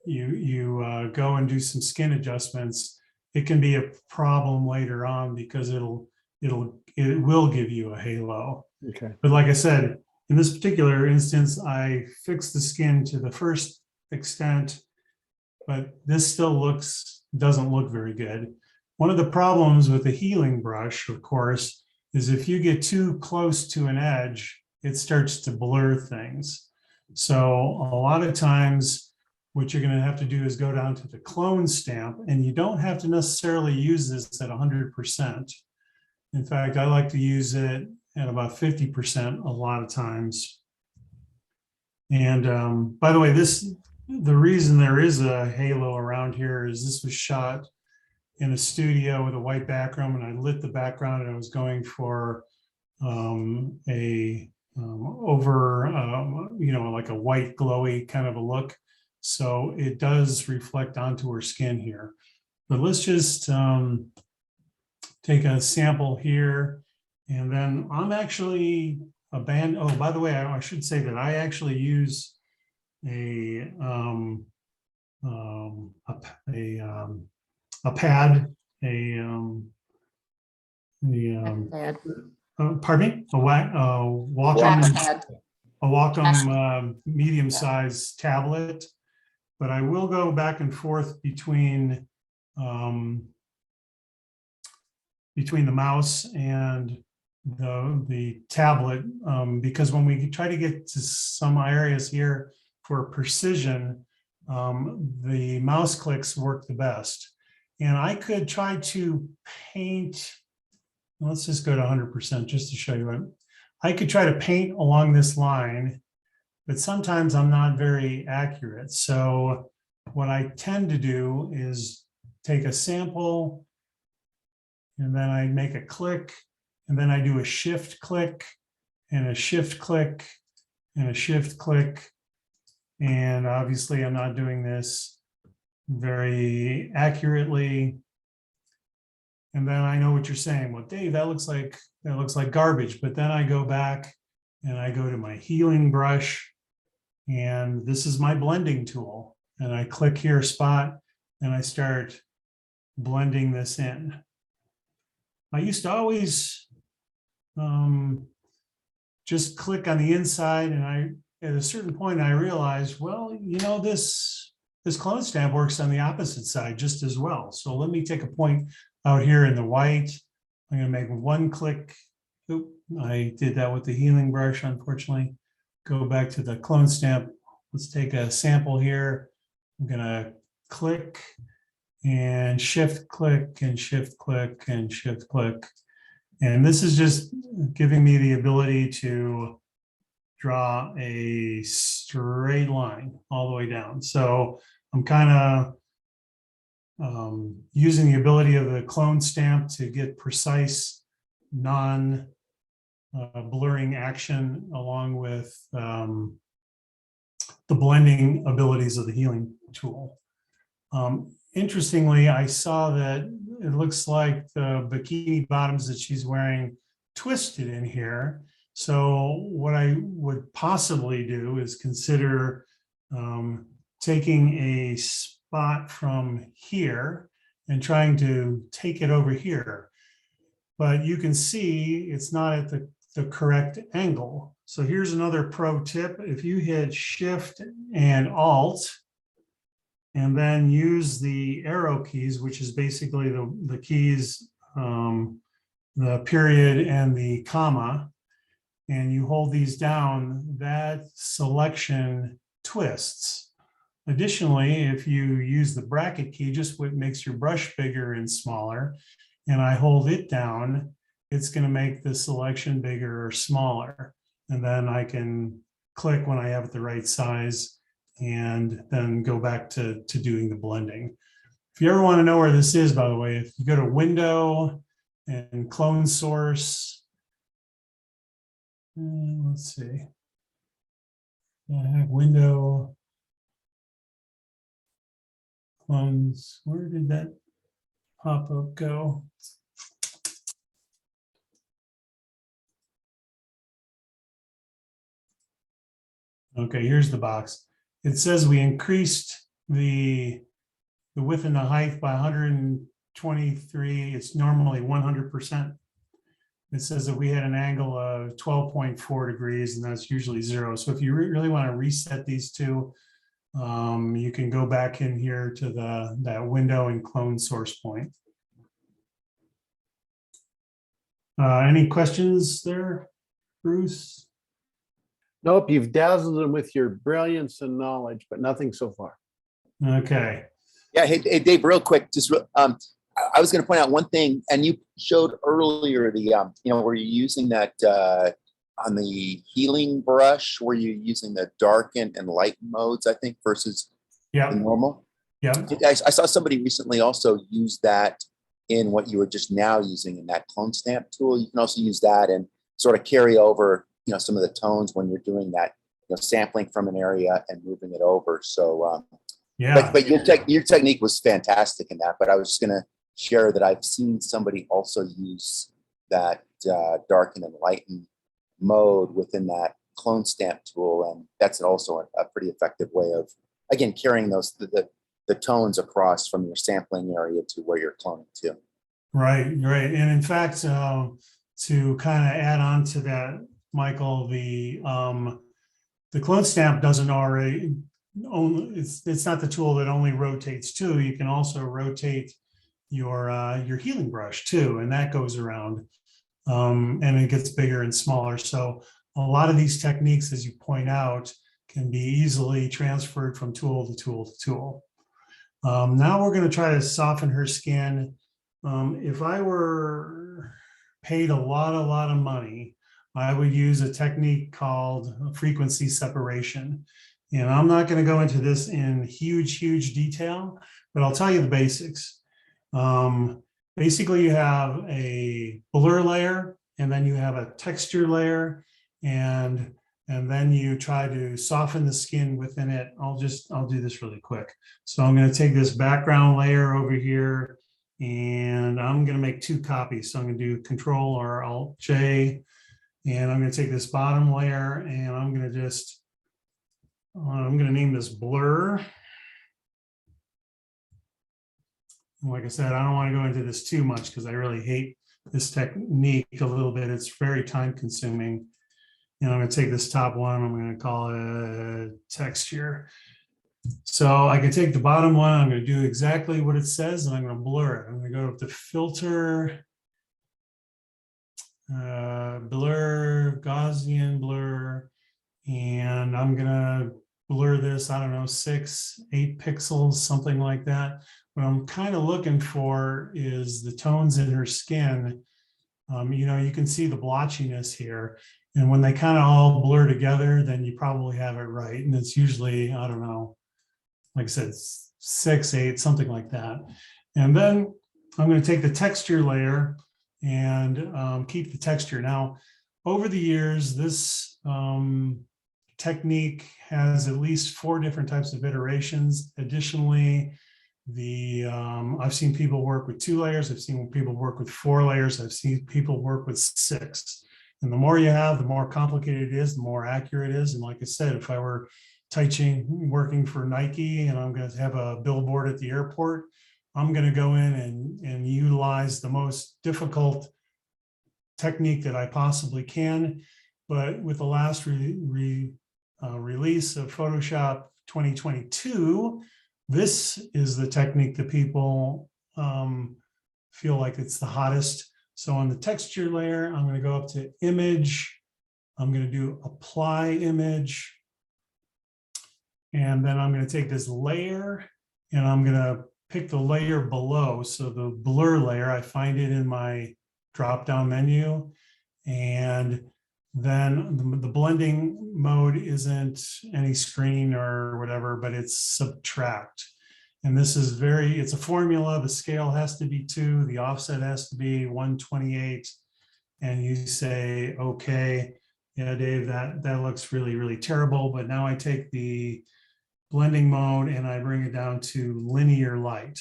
B: you go and do some skin adjustments, it can be a problem later on, because it will give you a halo.
C: Okay.
B: But like I said, in this particular instance, I fixed the skin to the first extent, but this still doesn't look very good. One of the problems with the healing brush, of course, is if you get too close to an edge, it starts to blur things. So a lot of times what you're going to have to do is go down to the clone stamp, and you don't have to necessarily use this at 100%. In fact, I like to use it at about 50% a lot of times. And by the way, the reason there is a halo around here is this was shot in a studio with a white background, and I lit the background, and I was going for like a white glowy kind of a look. So it does reflect onto her skin here. But let's just take a sample here, and then I'm actually oh, by the way, I should say that I actually use a pad, pardon me, a Wacom medium-sized tablet, but I will go back and forth between the mouse and the tablet, because when we try to get to some areas here for precision, the mouse clicks work the best. And I could try to paint, let's just go to 100% just to show you. I could try to paint along this line, but sometimes I'm not very accurate. So what I tend to do is take a sample, and then I make a click, and then I do a shift click, and a shift click, and a shift click. And obviously I'm not doing this very accurately. And then I know what you're saying. Well, Dave, that looks like garbage. But then I go back and I go to my healing brush, and this is my blending tool. And I click here, spot, and I start blending this in. I used to always just click on the inside, and at a certain point I realized, well, this clone stamp works on the opposite side just as well. So let me take a point out here in the white. I'm going to make one click. Oop, I did that with the healing brush, unfortunately. Go back to the clone stamp. Let's take a sample here. I'm going to click and shift click and shift click and shift click. And this is just giving me the ability to draw a straight line all the way down. So I'm kind of using the ability of the clone stamp to get precise, non-blurring action, along with the blending abilities of the healing tool. Interestingly, I saw that it looks like the bikini bottoms that she's wearing twisted in here. So what I would possibly do is consider taking a spot from here and trying to take it over here. But you can see it's not at the correct angle. So here's another pro tip. If you hit Shift and Alt, and then use the arrow keys, which is basically the keys, the period and the comma, and you hold these down, that selection twists. Additionally, if you use the bracket key, just what makes your brush bigger and smaller, and I hold it down, it's going to make the selection bigger or smaller. And then I can click when I have it the right size, and then go back to doing the blending. If you ever want to know where this is, by the way, if you go to Window and Clone Source, let's see, I have Window, Clones, where did that pop-up go? Okay, here's the box. It says we increased the width and the height by 123. It's normally 100%. It says that we had an angle of 12.4 degrees, and that's usually 0. So if you really want to reset these two, you can go back in here to that window and clone source point. Any questions there, Bruce?
C: Nope, you've dazzled them with your brilliance and knowledge, but nothing so far.
B: Okay.
E: Yeah, hey Dave, real quick, just I was going to point out one thing, and you showed earlier the, were you using that on the healing brush? Were you using the darken and lighten modes, I think, versus
B: Yeah,
E: the normal?
B: yeah.
E: I saw somebody recently also use that in what you were just now using in that clone stamp tool. You can also use that and sort of carry over, some of the tones when you're doing that, sampling from an area and moving it over. So,
B: Yeah.
E: but your technique was fantastic in that. But I was just going to share that I've seen somebody also use that darken and lighten mode within that clone stamp tool, and that's also a pretty effective way of, again, carrying those the tones across from your sampling area to where you're cloning to.
B: Right. And in fact, to kind of add on to that, Michael, the clone stamp doesn't already only, it's not the tool that only rotates two. You can also rotate your healing brush too, and that goes around, and it gets bigger and smaller. So a lot of these techniques, as you point out, can be easily transferred from tool to tool to tool. Now we're going to try to soften her skin. If I were paid a lot of money, I would use a technique called frequency separation. And I'm not going to go into this in huge detail, but I'll tell you the basics. Basically, you have a blur layer, and then you have a texture layer, and then you try to soften the skin within it. I'll do this really quick. So I'm going to take this background layer over here, and I'm going to make two copies. So I'm going to do Control or Alt J, and I'm going to take this bottom layer, and I'm going to name this blur. Like I said, I don't want to go into this too much because I really hate this technique a little bit. It's very time consuming. And I'm going to take this top one, I'm going to call it texture. So I can take the bottom one, I'm going to do exactly what it says, and I'm going to blur it. I'm going to go up to filter, blur, Gaussian blur, and I'm going to blur this, I don't know, 6-8 pixels, something like that. What I'm kind of looking for is the tones in her skin. You can see the blotchiness here. And when they kind of all blur together, then you probably have it right. And it's usually, I don't know, like I said, 6-8, something like that. And then I'm going to take the texture layer and keep the texture. Now, over the years, this technique has at least 4 different types of iterations. Additionally, I've seen people work with 2 layers. I've seen people work with 4 layers. I've seen people work with 6. And the more you have, the more complicated it is, the more accurate it is. And like I said, if I were working for Nike and I'm going to have a billboard at the airport, I'm going to go in and utilize the most difficult technique that I possibly can. But with the last release of Photoshop 2022, this is the technique that people feel like it's the hottest. So on the texture layer, I'm going to go up to image. I'm going to do apply image. And then I'm going to take this layer and I'm going to pick the layer below. So the blur layer, I find it in my drop-down menu. And then the blending mode isn't any screen or whatever, but it's subtract. And this is it's a formula. The scale has to be 2, the offset has to be 128. And you say, okay, yeah, Dave, that looks really terrible. But now I take the blending mode and I bring it down to linear light.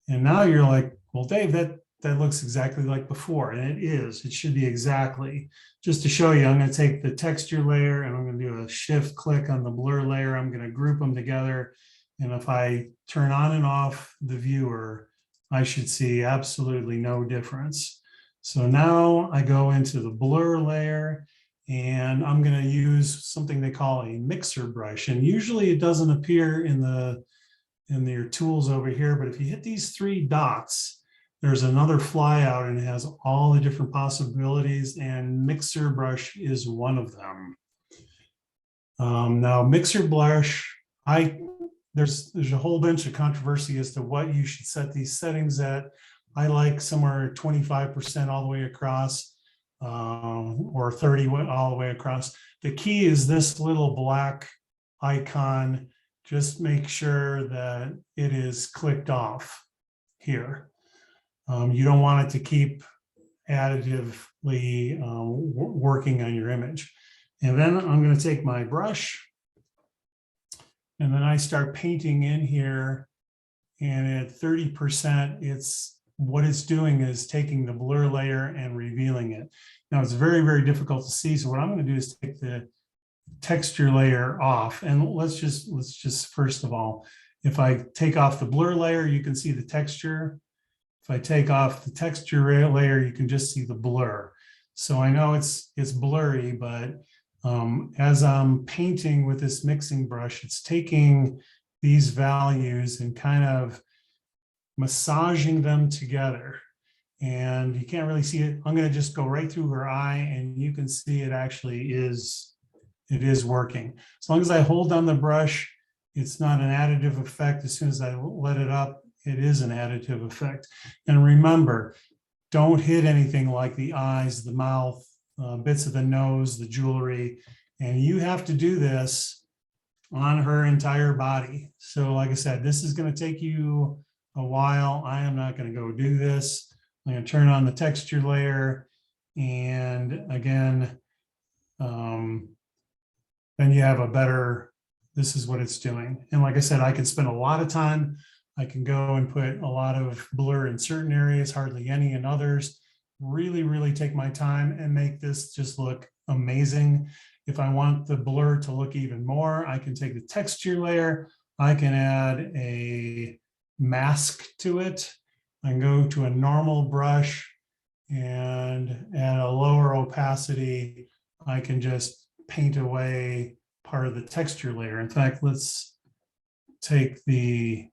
B: And now you're like, well, Dave, that looks exactly like before. And it is, it should be exactly. Just to show you, I'm going to take the texture layer and I'm going to do a shift click on the blur layer. I'm going to group them together. And if I turn on and off the viewer, I should see absolutely no difference. So now I go into the blur layer and I'm going to use something they call a mixer brush. And usually it doesn't appear in your tools over here, but if you hit these 3 dots, there's another flyout and it has all the different possibilities, and mixer brush is one of them. Now mixer brush, there's a whole bunch of controversy as to what you should set these settings at. I like somewhere 25% all the way across, or 30 all the way across. The key is this little black icon. Just make sure that it is clicked off here. You don't want it to keep additively working on your image. And then I'm going to take my brush, and then I start painting in here. And at 30%, it's what it's doing is taking the blur layer and revealing it. Now it's very, very difficult to see. So what I'm going to do is take the texture layer off. And let's just first of all, if I take off the blur layer, you can see the texture. If I take off the texture layer, you can just see the blur. So I know it's blurry, but as I'm painting with this mixing brush, it's taking these values and kind of massaging them together. And you can't really see it. I'm going to just go right through her eye, and you can see it actually is working. As long as I hold down the brush, it's not an additive effect. As soon as I let it up, it is an additive effect. And remember, don't hit anything like the eyes, the mouth, bits of the nose, the jewelry. And you have to do this on her entire body. So like I said, this is going to take you a while. I am not going to go do this. I'm going to turn on the texture layer. And again, then you have a better, this is what it's doing. And like I said, I can spend a lot of time. I can go and put a lot of blur in certain areas, hardly any in others. Really, really take my time and make this just look amazing. If I want the blur to look even more, I can take the texture layer. I can add a mask to it. I can go to a normal brush, and at a lower opacity, I can just paint away part of the texture layer. In fact, let's take the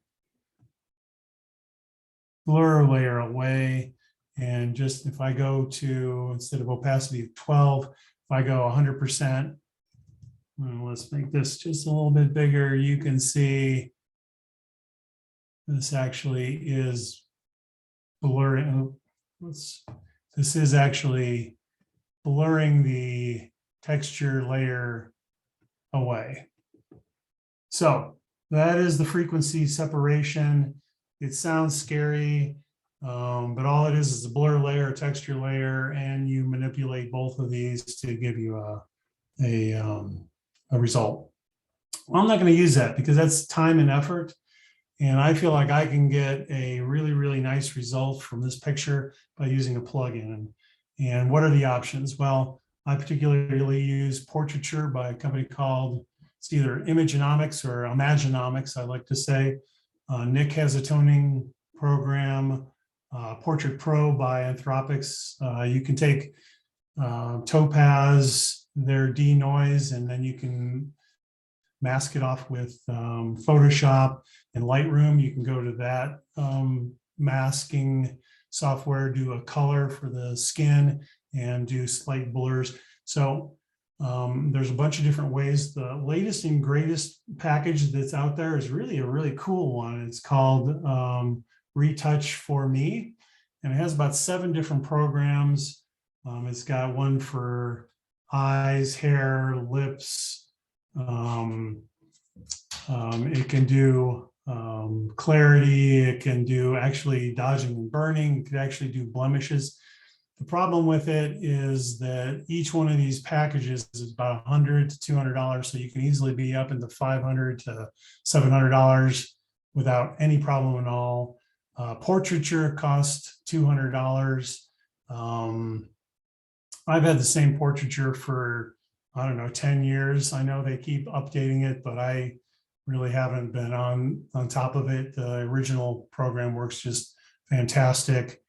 B: blur layer away, and just if I go to, instead of opacity of 12, if I go 100%, well, let's make this just a little bit bigger, you can see this actually is blurring. This is actually blurring the texture layer away. So that is the frequency separation. It sounds scary, but all it is a blur layer, a texture layer, and you manipulate both of these to give you a result. Well, I'm not going to use that because that's time and effort. And I feel like I can get a really, really nice result from this picture by using a plugin. And what are the options? Well, I particularly use Portraiture by a company called, it's either Imagenomics or Imaginomics, I like to say. Nick has a toning program, Portrait Pro by Anthropics. You can take Topaz, their denoise, and then you can mask it off with Photoshop and Lightroom. You can go to that masking software, do a color for the skin, and do slight blurs. So there's a bunch of different ways. The latest and greatest package that's out there is really a really cool one. It's called Retouch for Me, and it has about 7 different programs. It's got one for eyes, hair, lips. It can do clarity. It can do actually dodging and burning. It could actually do blemishes. The problem with it is that each one of these packages is about $100 to $200, so you can easily be up into $500 to $700 without any problem at all. Portraiture costs $200. I've had the same portraiture for, I don't know, 10 years. I know they keep updating it, but I really haven't been on top of it. The original program works just fantastic.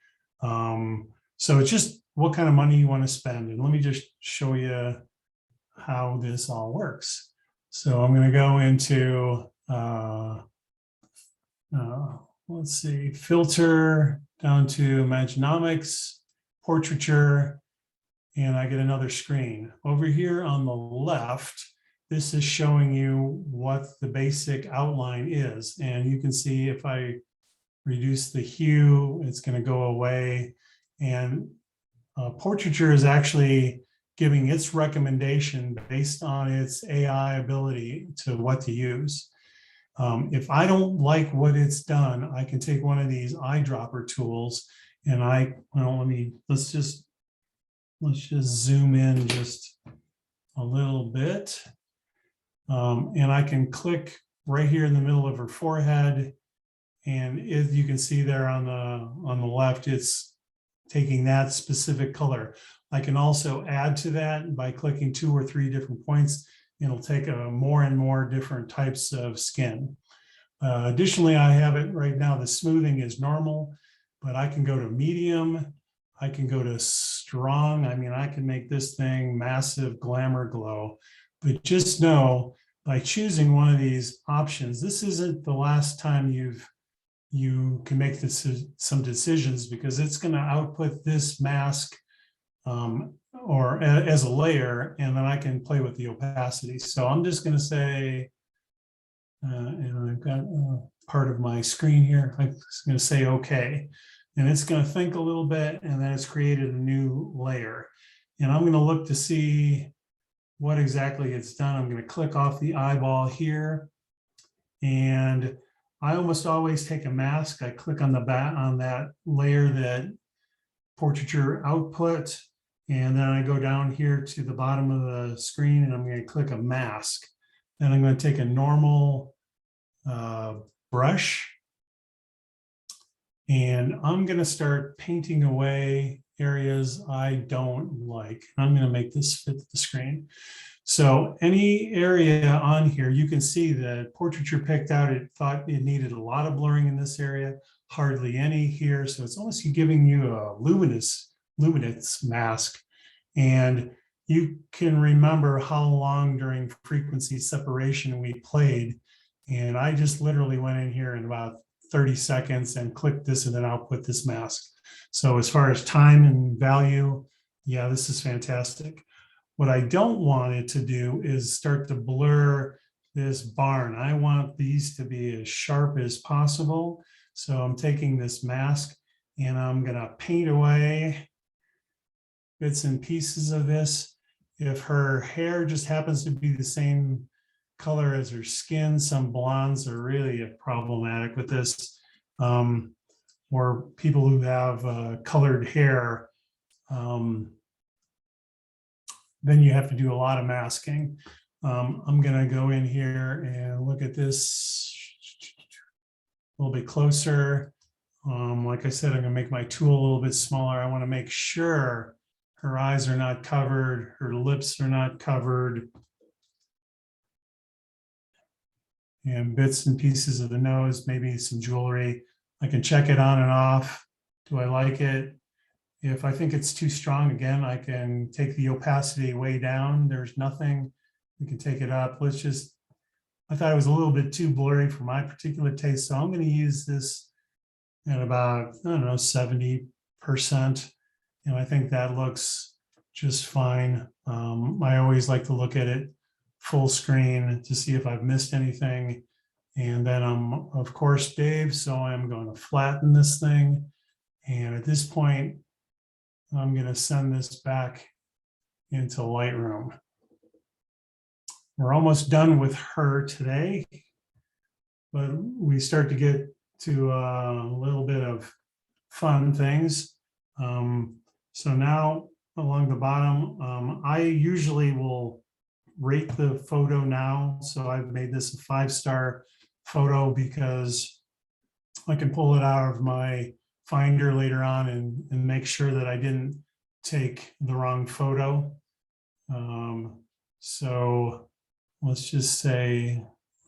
B: So it's just what kind of money you want to spend. And let me just show you how this all works. So I'm going to go into, let's see, filter down to Imaginomics, Portraiture, and I get another screen. Over here on the left, this is showing you what the basic outline is. And you can see if I reduce the hue, it's going to go away. And Portraiture is actually giving its recommendation based on its AI ability to what to use. If I don't like what it's done, I can take one of these eyedropper tools and let's just zoom in just a little bit. And I can click right here in the middle of her forehead. And as you can see there on the left, it's taking that specific color. I can also add to that by clicking 2 or 3 different points. It'll take more and more different types of skin. Additionally, I have it right now, the smoothing is normal, but I can go to medium. I can go to strong. I mean, I can make this thing massive glamour glow, but just know by choosing one of these options, this isn't the last time you can make some decisions, because it's going to output this mask or as a layer, and then I can play with the opacity. So I'm just going to say, and I've got part of my screen here. I'm just going to say okay, and it's going to think a little bit, and then it's created a new layer. And I'm going to look to see what exactly it's done. I'm going to click off the eyeball here, and I almost always take a mask. I click on that layer that Portraiture output, and then I go down here to the bottom of the screen, and I'm going to click a mask. Then I'm going to take a normal brush, and I'm going to start painting away areas I don't like. I'm going to make this fit the screen. So any area on here, you can see that Portraiture picked out, it thought it needed a lot of blurring in this area, hardly any here. So it's almost giving you a luminance mask. And you can remember how long during frequency separation we played. And I just literally went in here in about 30 seconds and clicked this, and then output this mask. So as far as time and value, yeah, this is fantastic. What I don't want it to do is start to blur this barn. I want these to be as sharp as possible. So I'm taking this mask and I'm gonna paint away bits and pieces of this. If her hair just happens to be the same color as her skin, some blondes are really problematic with this. Or people who have colored hair, then you have to do a lot of masking. I'm gonna go in here and look at this a little bit closer. Like I said, I'm gonna make my tool a little bit smaller. I wanna make sure her eyes are not covered, her lips are not covered, and bits and pieces of the nose, maybe some jewelry. I can check it on and off. Do I like it? If I think it's too strong, again, I can take the opacity way down. There's nothing. We can take it up. I thought it was a little bit too blurry for my particular taste. So I'm going to use this at about, I don't know, 70%. And I think that looks just fine. I always like to look at it full screen to see if I've missed anything. And then I'm, of course, Dave, so I'm going to flatten this thing. And at this point, I'm going to send this back into Lightroom. We're almost done with her today, but we start to get to a little bit of fun things. So now along the bottom, I usually will rate the photo now. So I've made this a 5-star photo because I can pull it out of my Finder later on and make sure that I didn't take the wrong photo. So let's just say,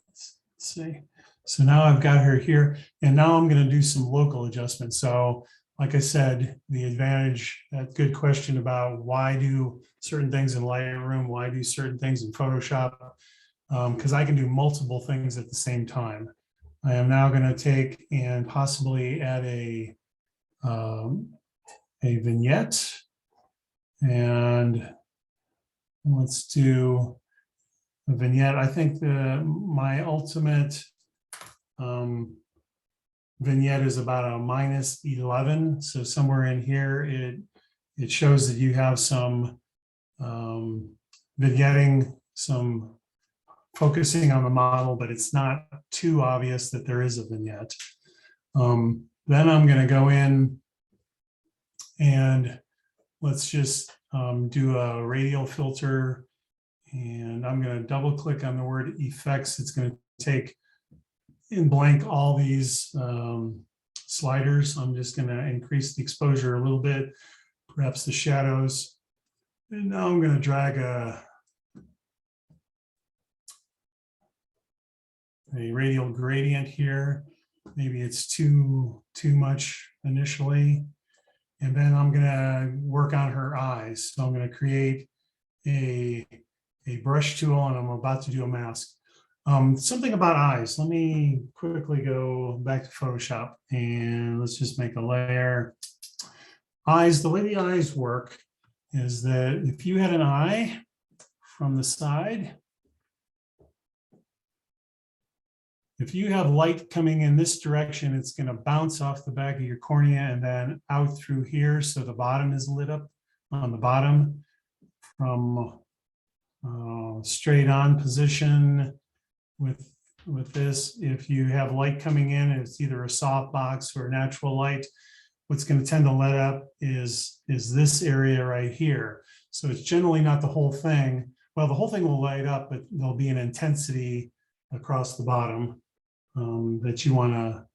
B: let's see. So now I've got her here, and now I'm going to do some local adjustments. So like I said, the advantage, that good question about why do certain things in Lightroom, why do certain things in Photoshop? Because I can do multiple things at the same time. I am now going to take and possibly add a vignette, and let's do a vignette. I think my ultimate Vignette is about a -11. So somewhere in here, it shows that you have some vignetting, some focusing on the model, but it's not too obvious that there is a vignette. Then I'm going to go in and let's just do a radial filter. And I'm going to double click on the word effects. It's going to take in blank all these sliders. I'm just going to increase the exposure a little bit, perhaps the shadows. And now I'm going to drag a radial gradient here. Maybe it's too much initially. And then I'm going to work on her eyes. So I'm going to create a brush tool, and I'm about to do a mask. Something about eyes. Let me quickly go back to Photoshop and let's just make a layer. Eyes, the way the eyes work is that if you had an eye from the side, if you have light coming in this direction, it's going to bounce off the back of your cornea and then out through here. So the bottom is lit up on the bottom from straight on position with this. If you have light coming in, it's either a softbox or natural light. What's going to tend to let up is this area right here. So it's generally not the whole thing. Well, the whole thing will light up, but there'll be an intensity across the bottom that you want to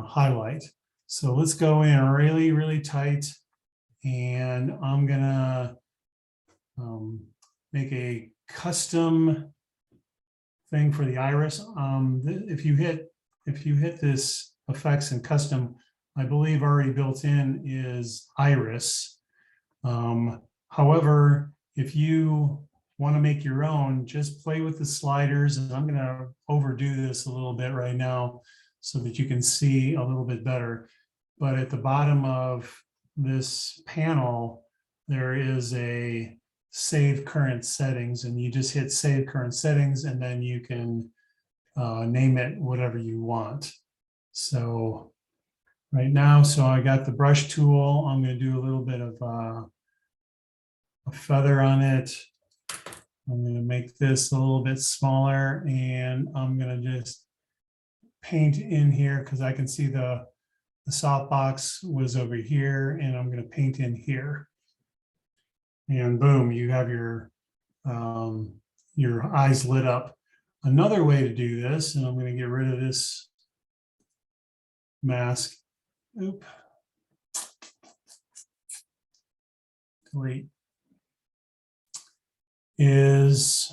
B: highlight. So let's go in really, really tight, and I'm gonna make a custom thing for the iris. If you hit this effects and custom, I believe already built in is iris. However, if you want to make your own, just play with the sliders, and I'm going to overdo this a little bit right now so that you can see a little bit better. But at the bottom of this panel, there is a save current settings, and you just hit save current settings, and then you can name it whatever you want. So right now, so I got the brush tool. I'm going to do a little bit of a feather on it. I'm going to make this a little bit smaller, and I'm going to just paint in here because I can see the softbox was over here, and I'm going to paint in here. And boom, you have your eyes lit up. Another way to do this, and I'm going to get rid of this mask. Oop. Delete. Is,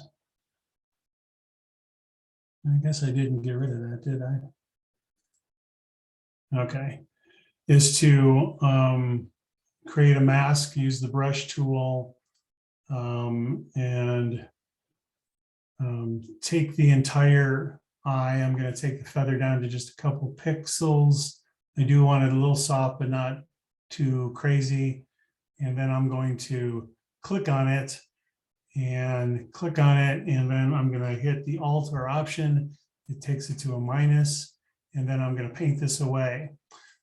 B: I guess I didn't get rid of that, did I? Okay, is to create a mask, use the brush tool, and take the entire eye. I'm going to take the feather down to just a couple pixels. I do want it a little soft, but not too crazy. And then I'm going to click on it, and then I'm going to hit the Alt or Option. It takes it to a minus, and then I'm going to paint this away.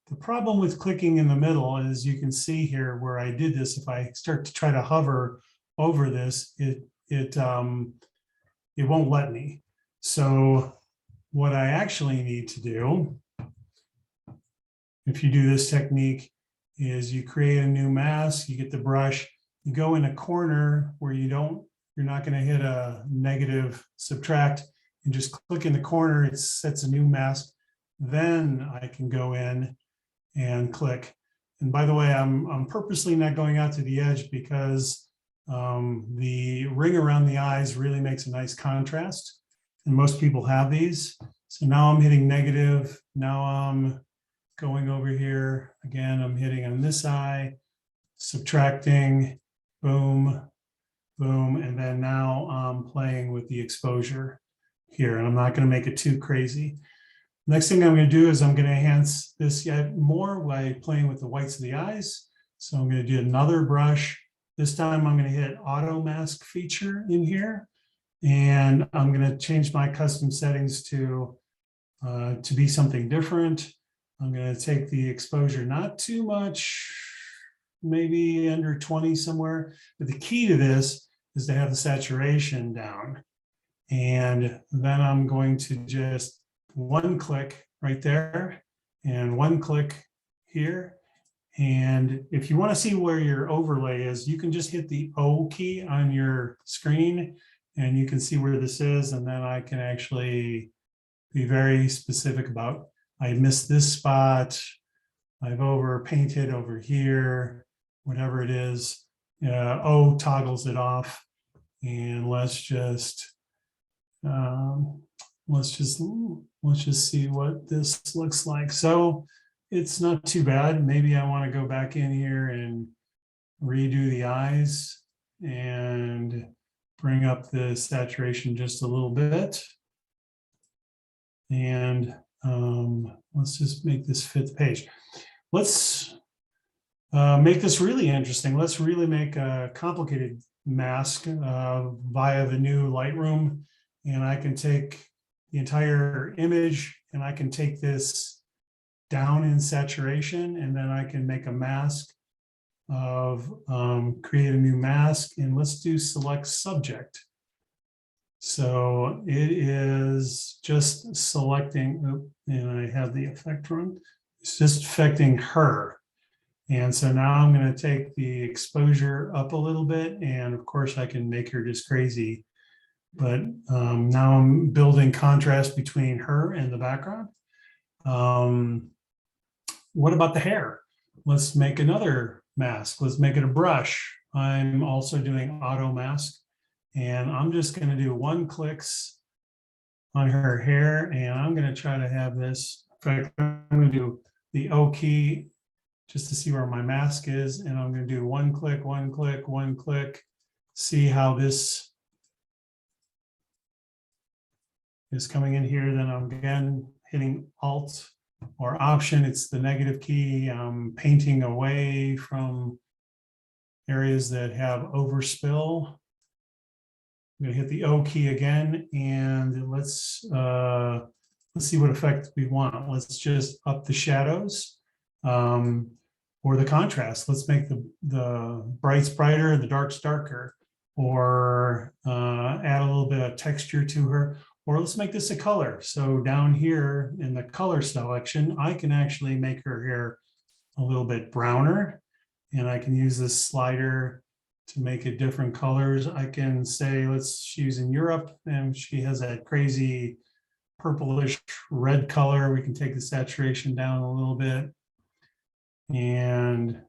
B: The problem with clicking in the middle is you can see here where I did this. If I start to try to hover over this, it won't let me. So what I actually need to do, if you do this technique, is you create a new mask, you get the brush, you go in a corner where you're not going to hit a negative subtract, and just click in the corner. It sets a new mask. Then I can go in and click. And by the way, I'm purposely not going out to the edge because the ring around the eyes really makes a nice contrast, and most people have these. So now I'm hitting negative. Now I'm going over here again. I'm hitting on this eye, subtracting, boom, boom, and then now I'm playing with the exposure here, and I'm not going to make it too crazy. Next thing I'm going to do is I'm going to enhance this yet more by playing with the whites of the eyes. So I'm going to do another brush. This time I'm going to hit auto mask feature in here, and I'm going to change my custom settings to to be something different. I'm going to take the exposure not too much, maybe under 20 somewhere. But the key to this is to have the saturation down. And then I'm going to just one click right there and one click here. And if you want to see where your overlay is, you can just hit the O key on your screen and you can see where this is. And then I can actually be very specific about, I missed this spot, I've over painted over here, whatever it is. O toggles it off. And let's just see what this looks like. So it's not too bad. Maybe I want to go back in here and redo the eyes and bring up the saturation just a little bit. And let's just make this fit the page. Let's make this really interesting. Let's really make a complicated mask via the new Lightroom. And I can take the entire image and I can take this down in saturation, and then I can make a mask of, create a new mask, and let's do select subject. So it is just selecting, and I have the effect run, it's just affecting her. And so now I'm going to take the exposure up a little bit, and of course I can make her just crazy. But now I'm building contrast between her and the background. What about the hair? Let's make another mask. Let's make it a brush. I'm also doing auto mask, and I'm just going to do one clicks on her hair, and I'm going to try to have this. In fact, I'm going to do the O key just to see where my mask is, and I'm going to do one click, one click, one click. See how this is coming in here. Then I'm again hitting Alt or Option. It's the negative key. I'm painting away from areas that have overspill. I'm going to hit the O key again, and let's see what effect we want. Let's just up the shadows or the contrast. Let's make the brights brighter, the darks darker, or add a little bit of texture to her. Or let's make this a color. So down here in the color selection, I can actually make her hair a little bit browner, and I can use this slider to make it different colors. I can say, she's in Europe and she has that crazy purplish red color. We can take the saturation down a little bit, and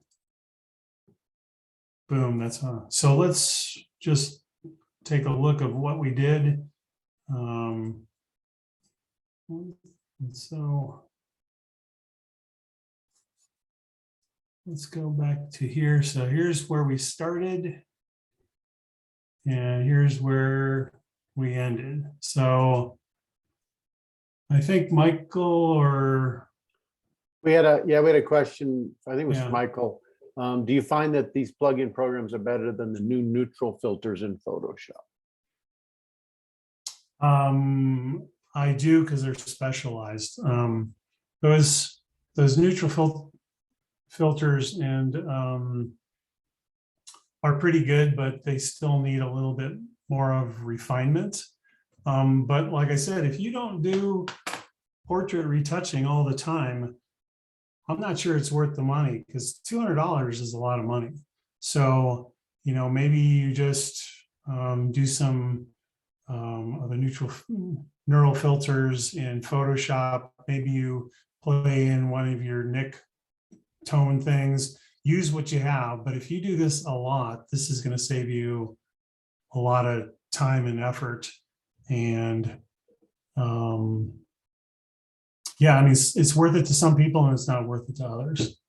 B: boom, that's on. So let's just take a look of what we did. So let's go back to here. So here's where we started, and here's where we ended. So I think Michael, or
C: We had a question, I think it was
B: Yeah.
C: Michael. Do you find that these plugin programs are better than the new neutral filters in Photoshop?
B: I do, because they're specialized. Those neutral filters and are pretty good, but they still need a little bit more of refinement. But like I said, if you don't do portrait retouching all the time, I'm not sure it's worth the money, because $200 is a lot of money. So, maybe you just do some of the neural filters in Photoshop. Maybe you play in one of your Nick tone things, use what you have. But if you do this a lot, this is going to save you a lot of time and effort. And yeah, I mean, it's worth it to some people and it's not worth it to others.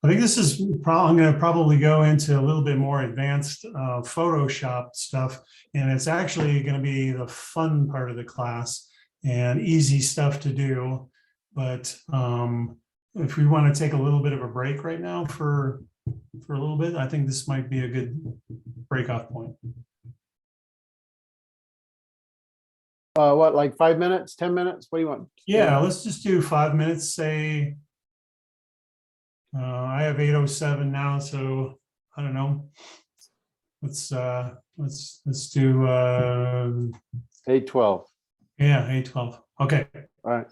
B: I think this is I'm going to probably go into a little bit more advanced Photoshop stuff, and it's actually going to be the fun part of the class and easy stuff to do. But if we want to take a little bit of a break right now for a little bit, I think this might be a good break off point.
C: What, like 5 minutes, 10 minutes? What do you want?
B: Yeah, let's just do 5 minutes, say. I have 8:07 now, so I don't know. Let's do
C: 8:12.
B: yeah, 8:12. Okay.
C: All right.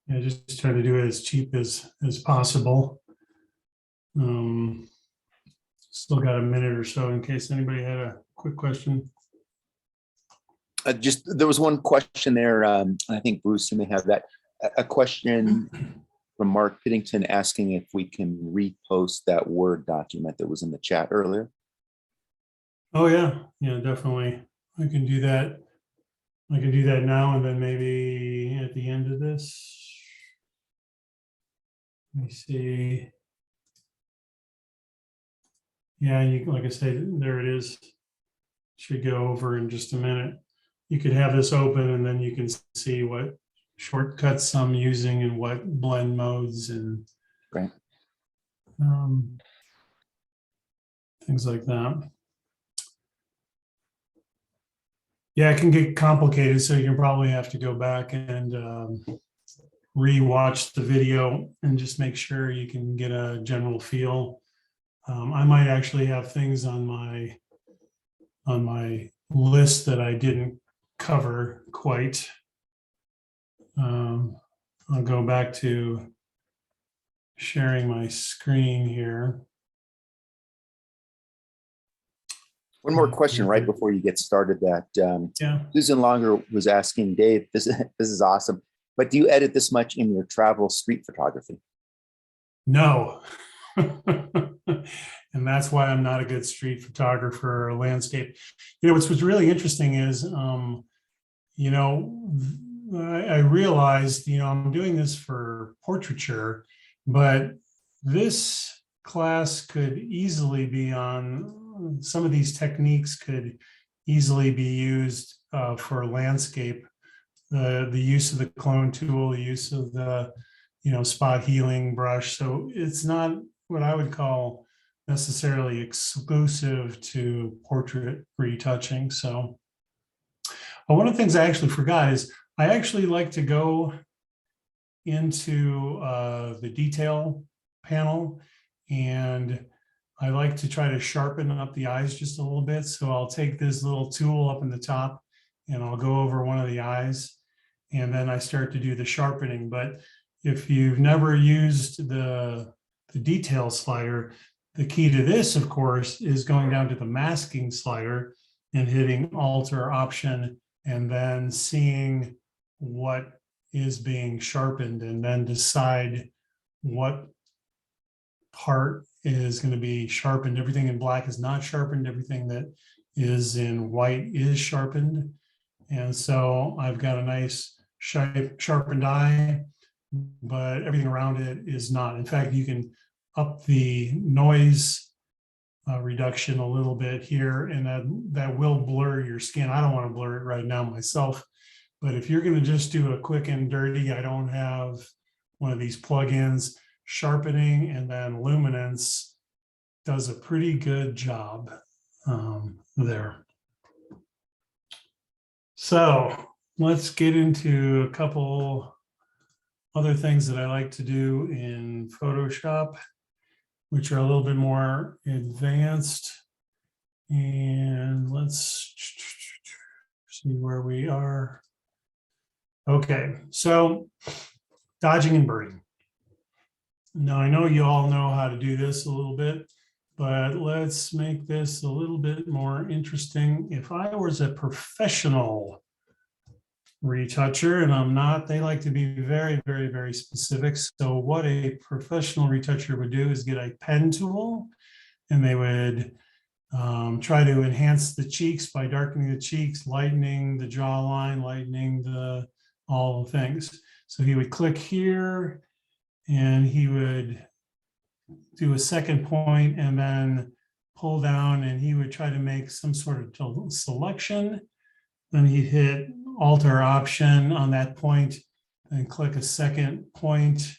B: Yeah, just try to do it as cheap as possible. Still got a minute or so in case anybody had a quick question.
E: Just there was one question there. I think Bruce, you may have that. A question from Mark Piddington asking if we can repost that Word document that was in the chat earlier.
B: Oh yeah, yeah, definitely. I can do that. I can do that now, and then maybe at the end of this. Let me see. Yeah, you like I said, there it is. Should go over in just a minute. You could have this open, and then you can see what shortcuts I'm using and what blend modes and
E: Right.
B: Things like that. Yeah, it can get complicated, so you probably have to go back and re-watch the video and just make sure you can get a general feel. I might actually have things on my list that I didn't cover quite. I'll go back to sharing my screen here.
E: One more question right before you get started. That
B: Yeah.
E: Susan Longer was asking, Dave, this is awesome, but do you edit this much in your travel street photography?
B: No. And that's why I'm not a good street photographer or landscape. You know, what's really interesting is, you know, I realized, you know, I'm doing this for portraiture, but this class could easily be on, some of these techniques could easily be used for landscape. The use of the clone tool, the use of the, you know, spot healing brush. So it's not what I would call necessarily exclusive to portrait retouching. So one of the things I actually forgot is I actually like to go into the detail panel, and I like to try to sharpen up the eyes just a little bit. So I'll take this little tool up in the top and I'll go over one of the eyes, and then I start to do the sharpening. But if you've never used the detail slider, the key to this, of course, is going down to the masking slider and hitting Alt or Option, and then seeing what is being sharpened, and then decide what part is going to be sharpened. Everything in black is not sharpened. Everything that is in white is sharpened. And so I've got a nice sharpened eye, but everything around it is not. In fact, you can up the noise reduction a little bit here, and that will blur your skin. I don't want to blur it right now myself, but if you're going to just do a quick and dirty, I don't have one of these plugins, sharpening and then luminance does a pretty good job there. So let's get into a couple other things that I like to do in Photoshop, which are a little bit more advanced. And let's see where we are. Okay, so dodging and burning. Now, I know you all know how to do this a little bit, but let's make this a little bit more interesting. If I was a professional retoucher, and I'm not, they like to be very, very, very specific. So what a professional retoucher would do is get a pen tool, and they would try to enhance the cheeks by darkening the cheeks, lightening the jawline, lightening all the things. So he would click here, and he would do a second point and then pull down, and he would try to make some sort of selection. Then he'd hit Alt or Option on that point, and click a second point.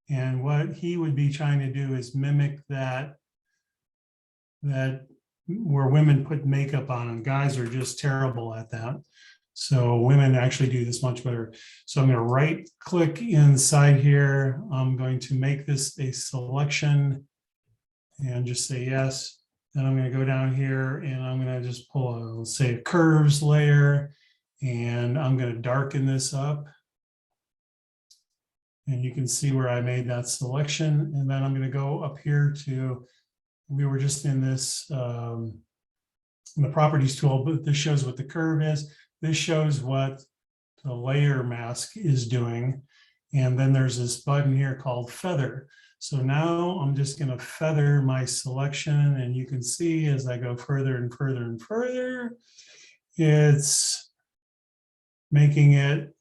B: And what he would be trying to do is mimic that where women put makeup on, and guys are just terrible at that. So women actually do this much better. So I'm going to right click inside here. I'm going to make this a selection and just say yes. Then I'm going to go down here and I'm going to just pull a, let's say, a curves layer, and I'm going to darken this up. And you can see where I made that selection. And then I'm going to go up here to, we were just in this, in the properties tool, but this shows what the curve is. This shows what the layer mask is doing. And then there's this button here called feather. So now I'm just going to feather my selection. And you can see as I go further and further and further, it's making it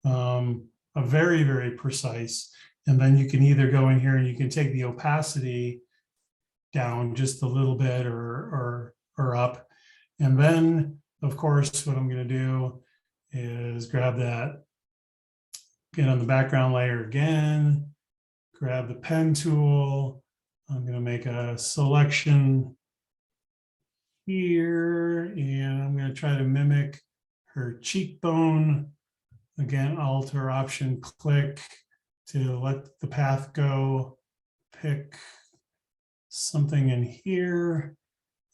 B: a very, very precise. And then you can either go in here and you can take the opacity down just a little bit or up. And then, of course, what I'm going to do is grab that, get on the background layer again, grab the pen tool. I'm going to make a selection here, and I'm going to try to mimic her cheekbone. Again, Alt or Option click to let the path go. Pick something in here.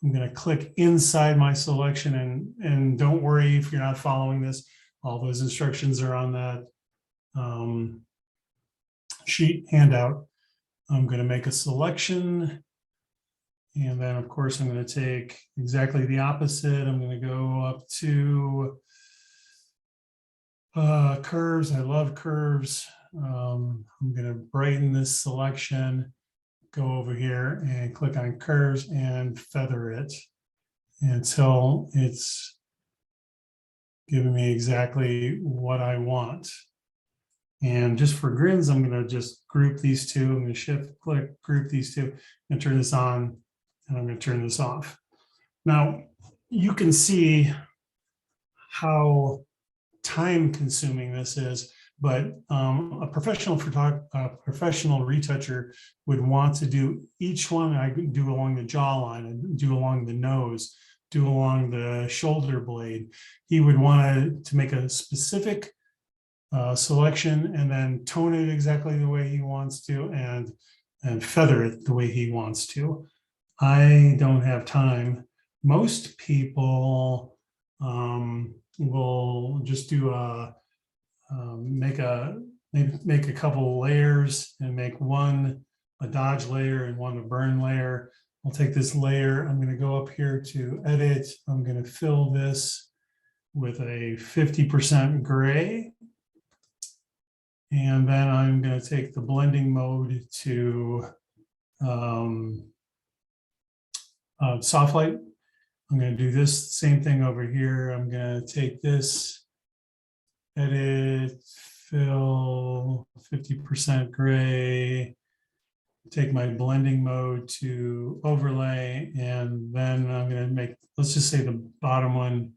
B: I'm going to click inside my selection, and don't worry if you're not following this. All those instructions are on that sheet handout. I'm going to make a selection, and then of course I'm going to take exactly the opposite. I'm going to go up to curves. I love curves. I'm going to brighten this selection, go over here and click on curves and feather it until it's giving me exactly what I want. And just for grins, I'm going to just group these two. I'm going to shift click, group these two, and turn this on, and I'm going to turn this off. Now you can see how time consuming this is, but a professional retoucher would want to do each one. I could do along the jawline, and do along the nose, do along the shoulder blade. He would want to make a specific selection and then tone it exactly the way he wants to, and feather it the way he wants to. I don't have time. Most people will just do make a couple layers and make one a dodge layer and one a burn layer. I'll take this layer. I'm going to go up here to edit. I'm going to fill this with a 50% gray. And then I'm going to take the blending mode to soft light. I'm going to do this same thing over here. I'm going to take this, edit, fill, 50% gray, take my blending mode to overlay, and then I'm going to make, let's just say the bottom one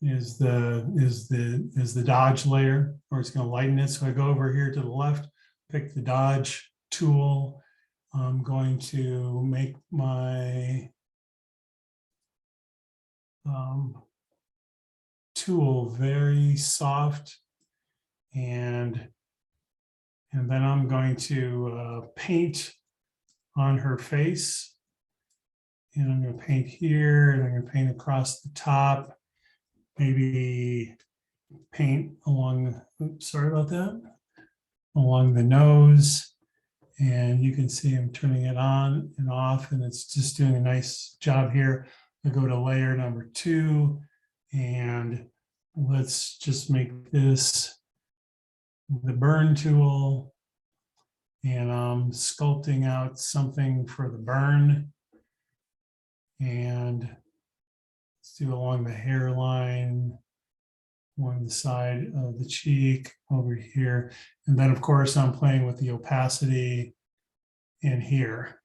B: is the dodge layer, or it's going to lighten it. So I go over here to the left, pick the dodge tool. I'm going to make my tool very soft, and then I'm going to paint on her face, and I'm going to paint here, and I'm going to paint across the top, maybe paint along, oops, sorry about that, along the nose. And you can see I'm turning it on and off, and it's just doing a nice job here. I go to layer number 2, and let's just make this the burn tool. And I'm sculpting out something for the burn. And let's do along the hairline, along the side of the cheek over here. And then of course I'm playing with the opacity in here.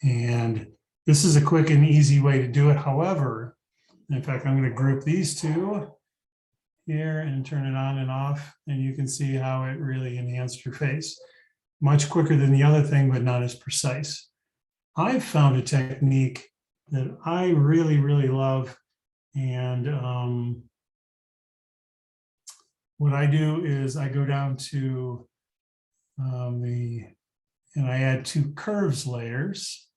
B: And this is a quick and easy way to do it. However, in fact, I'm going to group these two, here and turn it on and off, and you can see how it really enhanced your face. Much quicker than the other thing, but not as precise. I've found a technique that I really, really love. And what I do is I go down to and I add 2 curves layers.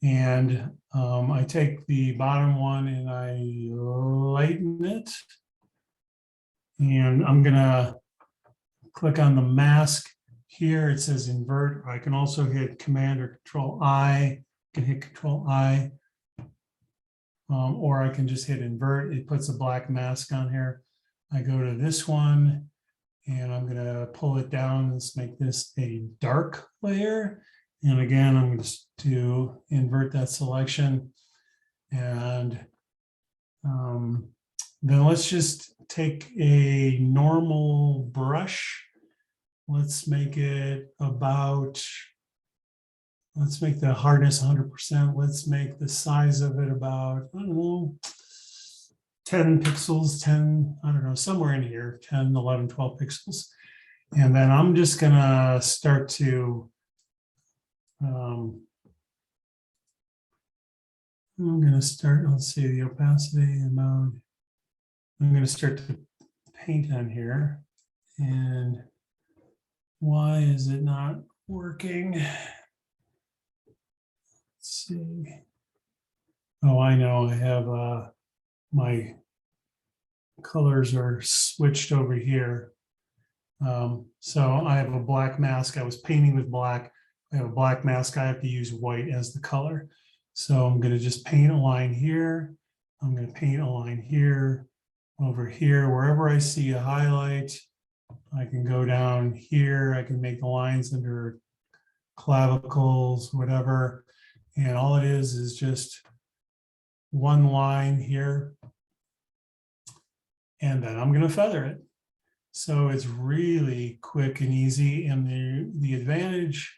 B: And I take the bottom one and I lighten it. And I'm gonna click on the mask here. It says invert. I can also hit Command or Control I. I can hit Control I. Or I can just hit invert. It puts a black mask on here. I go to this one and I'm gonna pull it down. Let's make this a dark layer. And again, I'm going to invert that selection. And then let's just take a normal brush. Let's make it about, let's make the hardness 100%. Let's make the size of it about, I don't know, 10 pixels, 10, I don't know, somewhere in here, 10, 11, 12 pixels. And then I'm just going to start to I'm going to start, let's see, the opacity and mode. I'm going to start to paint on here. And why is it not working? Let's see. Oh, I know, I have my colors are switched over here. So I have a black mask. I was painting with black. I have a black mask. I have to use white as the color. So I'm going to just paint a line here. I'm going to paint a line here, over here, wherever I see a highlight. I can go down here. I can make the lines under clavicles, whatever. And all it is just one line here. And then I'm going to feather it. So it's really quick and easy. And the advantage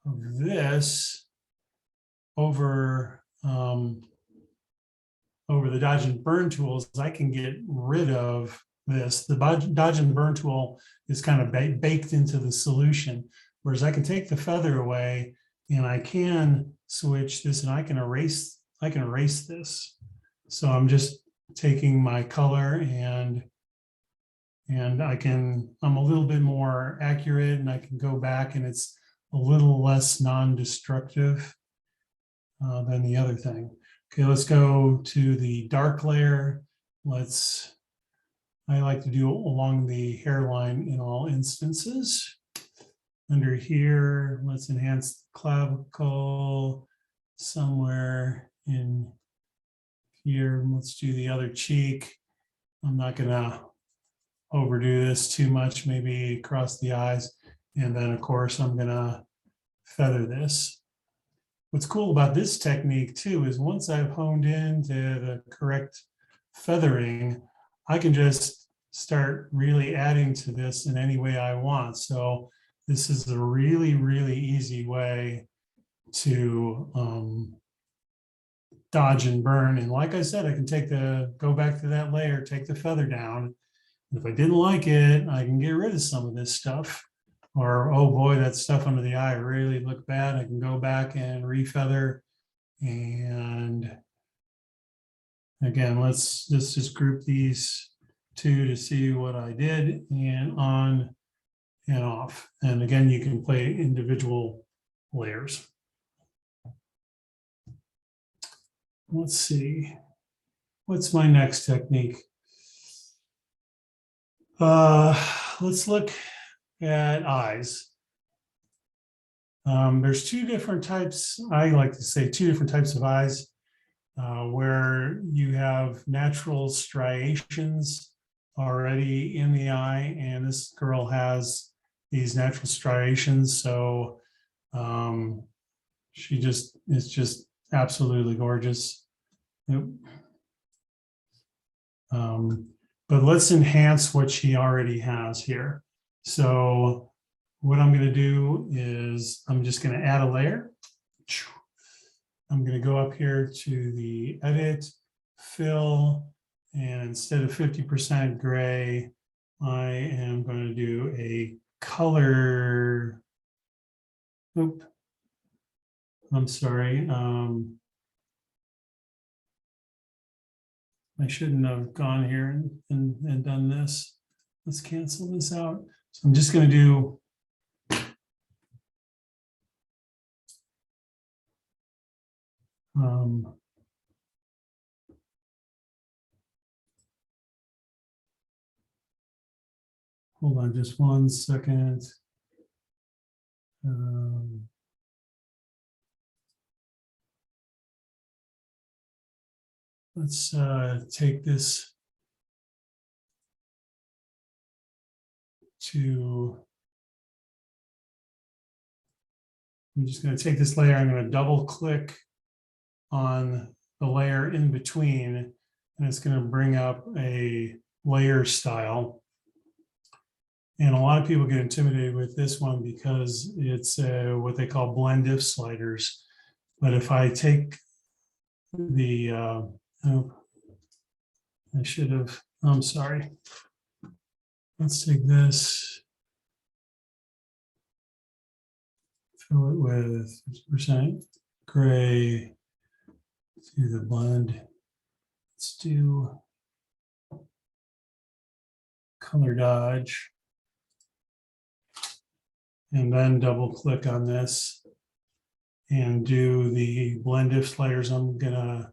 B: of this over the dodge and burn tools, I can get rid of this. The dodge and burn tool is kind of baked into the solution, whereas I can take the feather away and I can switch this and I can erase this. So I'm just taking my color and I'm a little bit more accurate, and I can go back and it's a little less non-destructive than the other thing. Okay, let's go to the dark layer. I like to do along the hairline in all instances. Under here, let's enhance the clavicle somewhere in here. Let's do the other cheek. I'm not gonna overdo this too much, maybe across the eyes. And then of course, I'm gonna feather this. What's cool about this technique too is once I've honed into the correct feathering, I can just start really adding to this in any way I want. So this is a really, really easy way to dodge and burn. And like I said, I can go back to that layer, take the feather down. If I didn't like it, I can get rid of some of this stuff. Or, oh boy, that stuff under the eye really looked bad. I can go back and refeather. And again, let's just group these two to see what I did, and on and off. And again, you can play individual layers. Let's see. What's my next technique? Let's look at eyes. There's 2 different types. I like to say 2 different types of eyes, where you have natural striations already in the eye, and this girl has these natural striations. So she is just absolutely gorgeous. Yep. But let's enhance what she already has here. So what I'm going to do is I'm just going to add a layer. I'm going to go up here to the edit, fill, and instead of 50% gray, I am going to do a color. Oop. I'm sorry. I shouldn't have gone here and done this. Let's cancel this out. So I'm just going to do hold on just 1 second. Let's take this to, I'm just going to take this layer, I'm going to double click on the layer in between, and it's going to bring up a layer style. And a lot of people get intimidated with this one because it's what they call blend if sliders. But if I take the, oh, I should have, I'm sorry. Let's take this, fill it with 50% gray, do the blend. Let's do color dodge. And then double click on this and do the blend if sliders. I'm gonna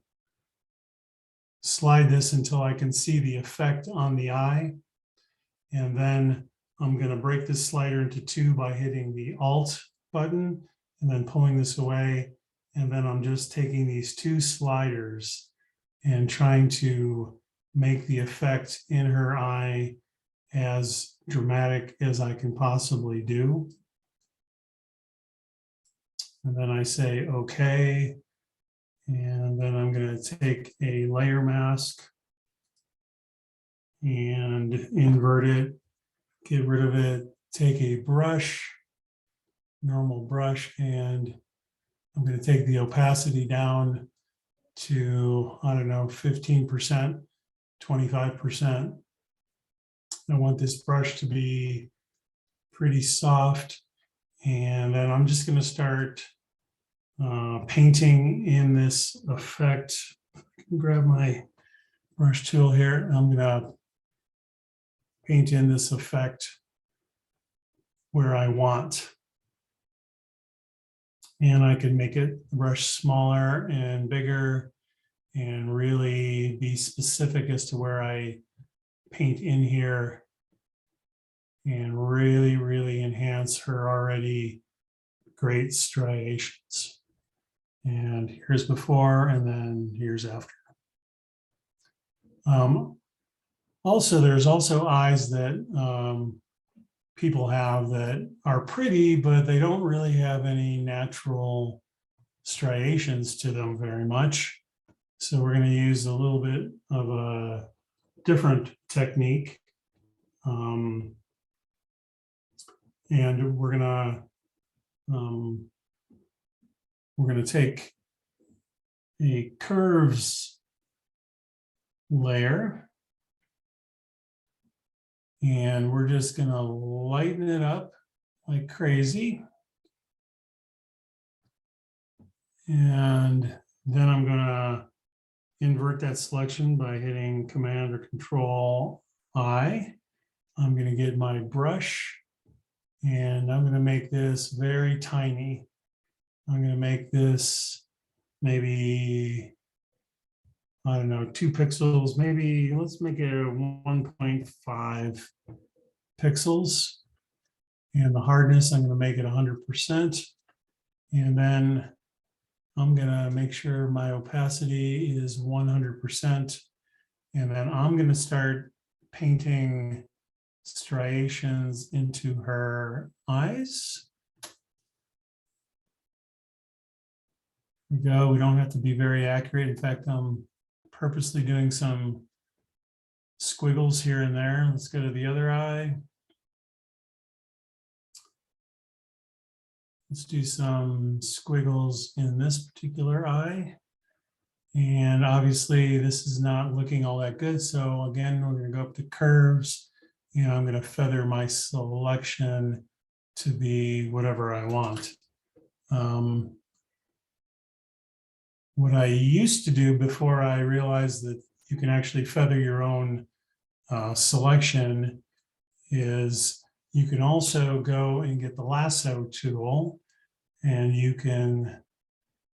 B: slide this until I can see the effect on the eye. And then I'm gonna break this slider into two by hitting the Alt button and then pulling this away. And then I'm just taking these two sliders and trying to make the effect in her eye as dramatic as I can possibly do. And then I say, okay. And then I'm going to take a layer mask and invert it, get rid of it, take a brush, normal brush, and I'm going to take the opacity down to, I don't know, 15%, 25%. I want this brush to be pretty soft. And then I'm just going to start painting in this effect. I can grab my brush tool here. I'm going to paint in this effect where I want. And I can make it the brush smaller and bigger and really be specific as to where I paint in here and really, really enhance her already great striations. And here's before, and then here's after. Also, there's also eyes that people have that are pretty, but they don't really have any natural striations to them very much. So we're going to use a little bit of a different technique. And we're going to take a curves layer and we're just going to lighten it up like crazy. And then I'm going to invert that selection by hitting Command or Control I. I'm going to get my brush and I'm going to make this very tiny. I'm going to make this maybe, I don't know, 2 pixels, maybe let's make it 1.5 pixels. And the hardness, I'm going to make it 100%. And then I'm going to make sure my opacity is 100%. And then I'm going to start painting striations into her eyes. There we go. We don't have to be very accurate. In fact, I'm purposely doing some squiggles here and there. Let's go to the other eye. let's do some squiggles in this particular eye. And obviously this is not looking all that good. So again, we're going to go up to curves, and I'm going to feather my selection to be whatever I want. What I used to do before I realized that you can actually feather your own selection is you can also go and get the lasso tool, and you can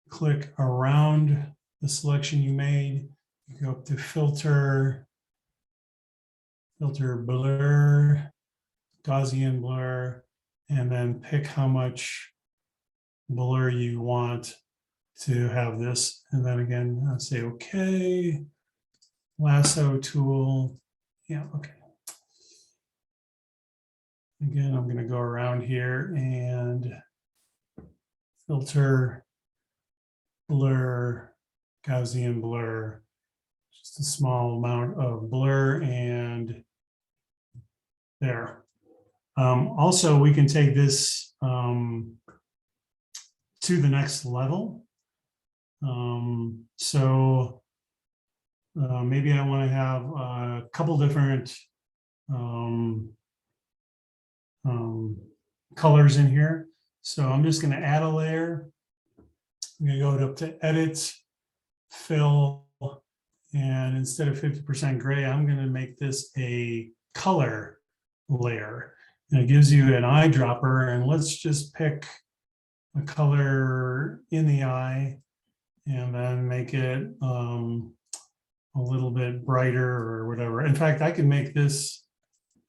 B: click around the selection you made. You go up to filter, filter blur, Gaussian blur, and then pick how much blur you want to have this. And then again, I'll say, okay, lasso tool. Yeah, okay. Again, I'm going to go around here and filter, blur, Gaussian blur, just a small amount of blur, and there. Also, we can take this to the next level. Maybe I want to have a couple different colors in here. So I'm just going to add a layer. I'm going to go up to edit, fill, and instead of 50% gray, I'm going to make this a color layer. And it gives you an eyedropper, and let's just pick a color in the eye and then make it a little bit brighter or whatever. In fact, I can make this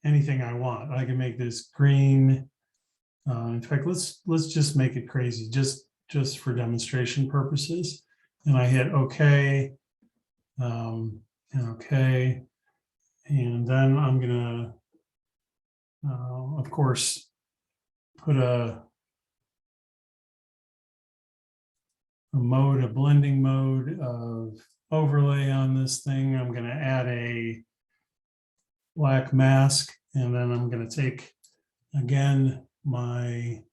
B: anything I want. I can make this green. In fact, let's just make it crazy, just for demonstration purposes. And I hit OK, and OK, and then I'm gonna, of course, put a mode, a blending mode of overlay on this thing. I'm going to add a black mask, and then I'm going to take, again, my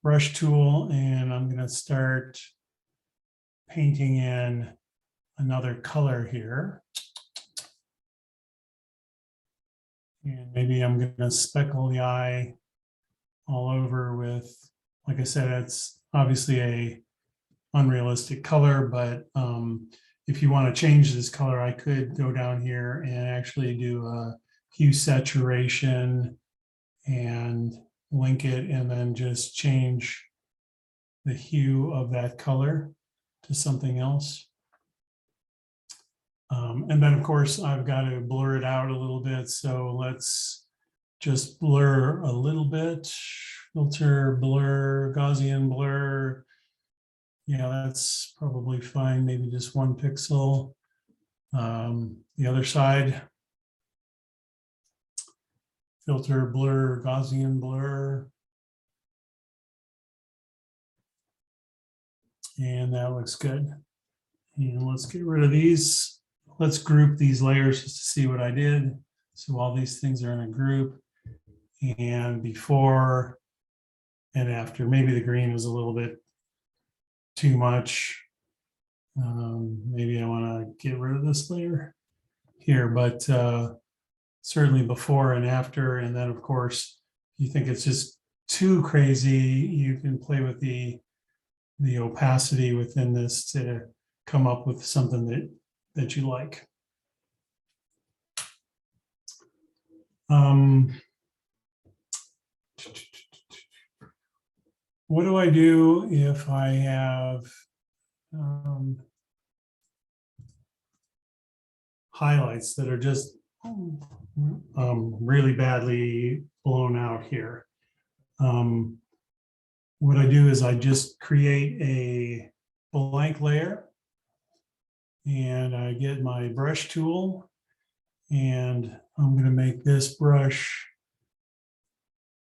B: brush tool, and I'm going to start painting in another color here. And maybe I'm going to speckle the eye all over with, like I said, it's obviously a unrealistic color, but if you want to change this color, I could go down here and actually do a hue saturation and link it, and then just change the hue of that color to something else. And then of course I've got to blur it out a little bit. So let's just blur a little bit, filter, blur, Gaussian blur. Yeah, that's probably fine. Maybe just 1 pixel. The other side, filter, blur, Gaussian blur. And that looks good. And let's get rid of these. Let's group these layers just to see what I did. So all these things are in a group, and before and after. Maybe the green was a little bit too much. Maybe I want to get rid of this layer here, but certainly before and after. And then of course, if you think it's just too crazy, you can play with the opacity within this to come up with something that you like. What do I do if I have highlights that are just really badly blown out here? What I do is I just create a blank layer, and I get my brush tool, and I'm going to make this brush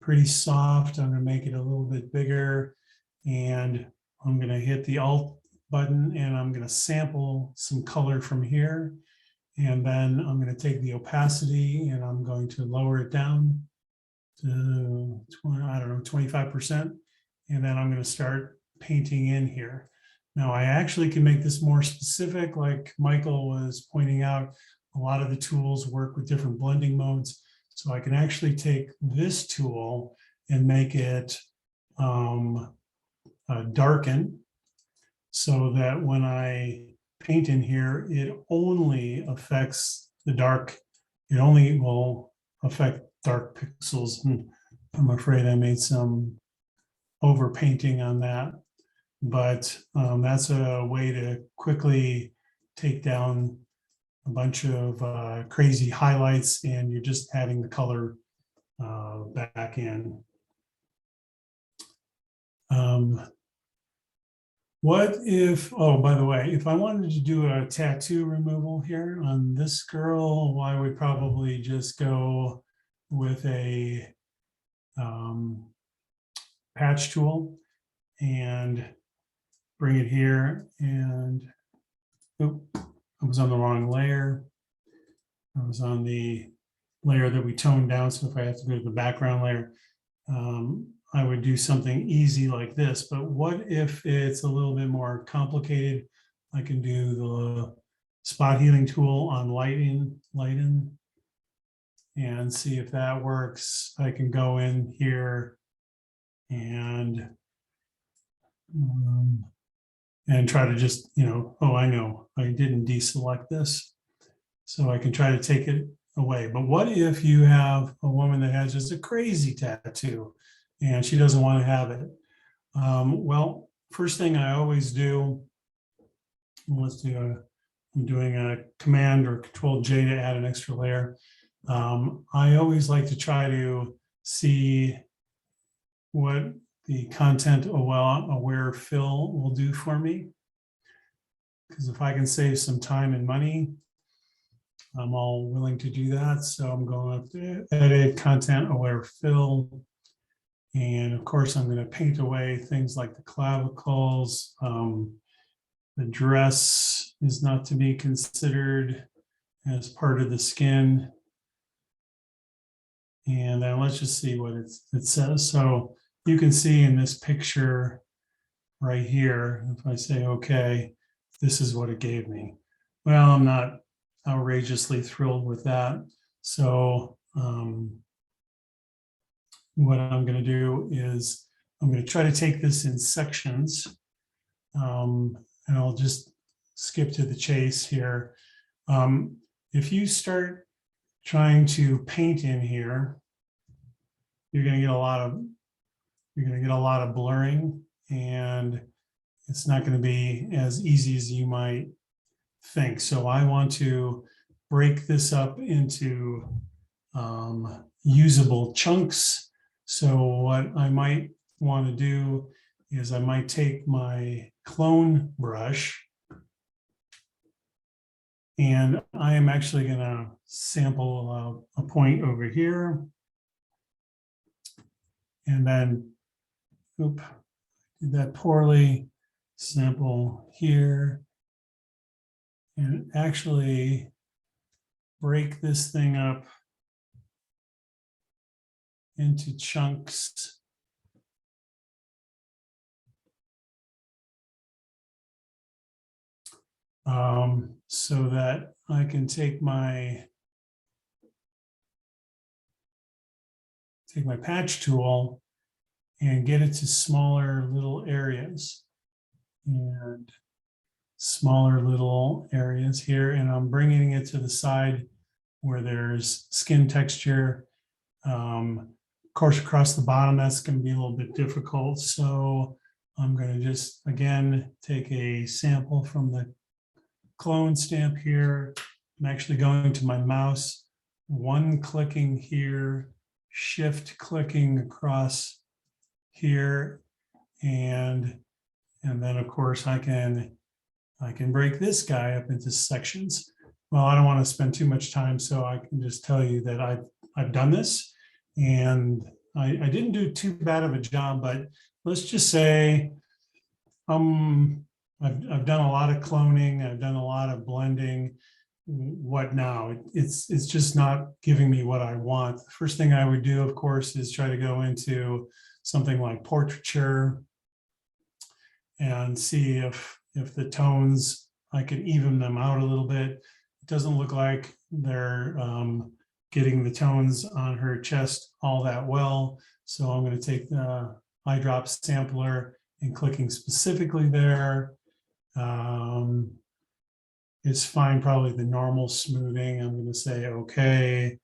B: pretty soft. I'm going to make it a little bit bigger, and I'm going to hit the Alt button, and I'm going to sample some color from here. And then I'm going to take the opacity, and I'm going to lower it down to 20, I don't know, 25%. And then I'm going to start painting in here. Now I actually can make this more specific, like Michael was pointing out. A lot of the tools work with different blending modes. So I can actually take this tool and make it darken, so that when I paint in here, it only affects the dark. It only will affect dark pixels. And I'm afraid I made some over painting on that, but that's a way to quickly take down a bunch of crazy highlights, and you're just adding the color back in. What if, oh, by the way, if I wanted to do a tattoo removal here on this girl, I would probably just go with a patch tool and bring it here, and oop, I was on the wrong layer. I was on the layer that we toned down. So if I have to go to the background layer, I would do something easy like this. But what if it's a little bit more complicated? I can do the spot healing tool on lighten, and see if that works. I can go in here and try to just, oh, I know I didn't deselect this. So I can try to take it away. But what if you have a woman that has just a crazy tattoo and she doesn't want to have it? Well, first thing I always do, I'm doing a Command or Control J to add an extra layer. I always like to try to see what the content aware fill will do for me. Because if I can save some time and money, I'm all willing to do that. So I'm going up to edit content aware fill. And of course, I'm going to paint away things like the clavicles. The dress is not to be considered as part of the skin. And then let's just see what it says. So you can see in this picture right here, if I say, okay, this is what it gave me. Well, I'm not outrageously thrilled with that. So what I'm going to do is I'm going to try to take this in sections, and I'll just skip to the chase here. If you start trying to paint in here, you're going to get a lot of blurring, and it's not going to be as easy as you might think. So I want to break this up into usable chunks. So what I might want to do is I might take my clone brush, and I am actually going to sample a point over here. And then, oop, did that poorly, sample here, and actually break this thing up into chunks. So that I can take my patch tool and get it to smaller little areas, and smaller little areas here. And I'm bringing it to the side where there's skin texture. Of course, across the bottom, that's going to be a little bit difficult. So I'm going to just, again, take a sample from the clone stamp here. I'm actually going to my mouse, one clicking here, shift clicking across here, and then of course I can break this guy up into sections. Well, I don't want to spend too much time, so I can just tell you that I've done this, and I didn't do too bad of a job, but let's just say I've done a lot of cloning, I've done a lot of blending, what now? It's just not giving me what I want. The first thing I would do, of course, is try to go into something like portraiture and see if the tones, I could even them out a little bit. It doesn't look like they're getting the tones on her chest all that well. So I'm going to take the eyedrop sampler and clicking specifically there. It's fine, probably the normal smoothing. I'm going to say okay.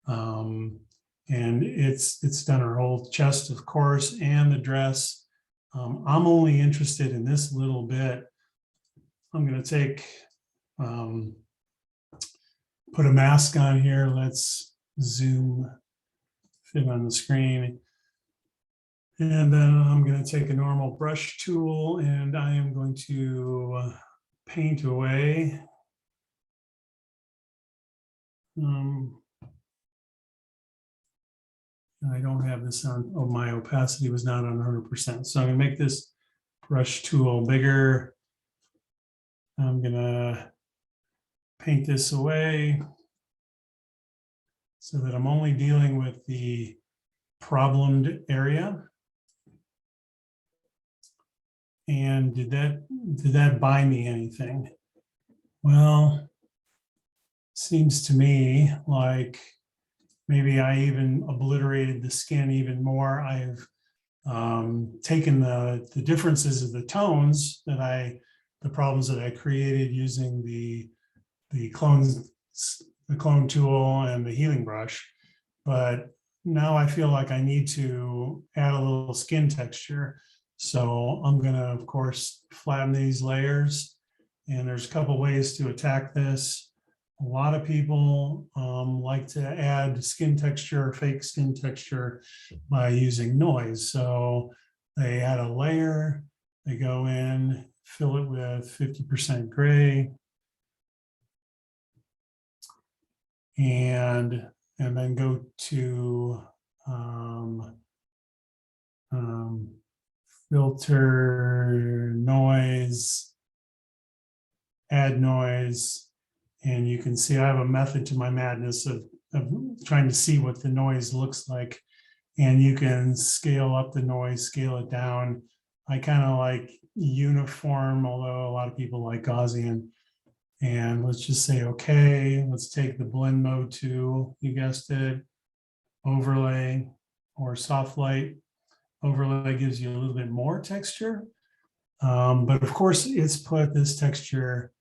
B: And it's done her whole chest, of course, and the dress. I'm only interested in this little bit. I'm going to take, put a mask on here. Let's zoom, fit on the screen. And then I'm going to take a normal brush tool and I am going to paint away. I don't have this on, oh, my opacity was not on 100%. So I'm going to make this brush tool bigger. I'm going to paint this away so that I'm only dealing with the problemed area. And did that buy me anything? Well, seems to me like maybe I even obliterated the skin even more. I've taken the differences of the tones that the problems that I created using the clone tool and the healing brush, but now I feel like I need to add a little skin texture. So I'm going to, of course, flatten these layers, and there's a couple ways to attack this. A lot of people like to add skin texture or fake skin texture by using noise. So they add a layer, they go in, fill it with 50% gray, and then go to filter, noise, add noise. And you can see I have a method to my madness of trying to see what the noise looks like. And you can scale up the noise, scale it down. I kind of like uniform, although a lot of people like Gaussian. And let's just say, okay, let's take the blend mode tool, you guessed it, overlay or soft light. Overlay gives you a little bit more texture. But of course, it's put this texture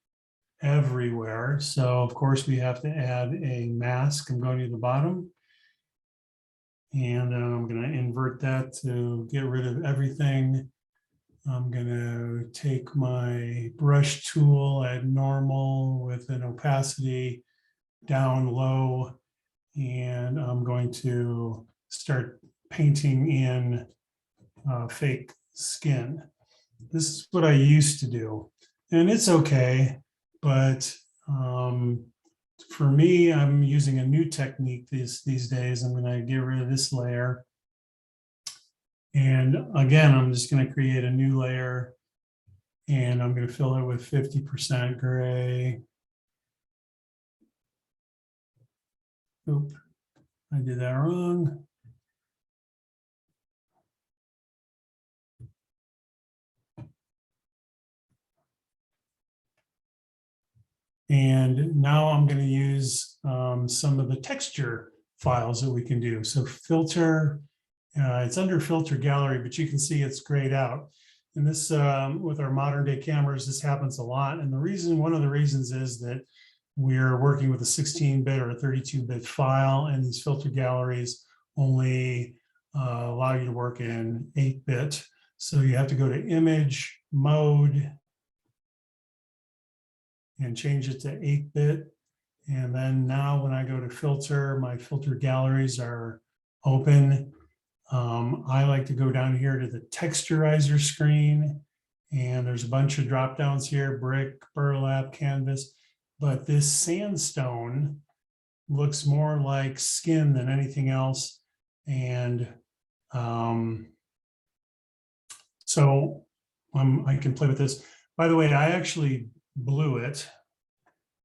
B: everywhere. So of course we have to add a mask. I'm going to the bottom. And I'm going to invert that to get rid of everything. I'm going to take my brush tool at normal with an opacity down low. And I'm going to start painting in fake skin. This is what I used to do. And it's okay. But for me, I'm using a new technique these days. I'm going to get rid of this layer. And again, I'm just going to create a new layer. And I'm going to fill it with 50% gray. Oop, I did that wrong. And now I'm going to use some of the texture files that we can do. So filter, it's under filter gallery, but you can see it's grayed out. And this, with our modern day cameras, this happens a lot. And one of the reasons is that we're working with a 16-bit or a 32-bit file, and these filter galleries only allow you to work in 8-bit. So you have to go to image mode and change it to 8-bit. And then now when I go to filter, my filter galleries are open. I like to go down here to the Texturizer screen, and there's a bunch of drop downs here, brick, burlap, canvas, but this sandstone looks more like skin than anything else. And so I can play with this. By the way, I actually blew it.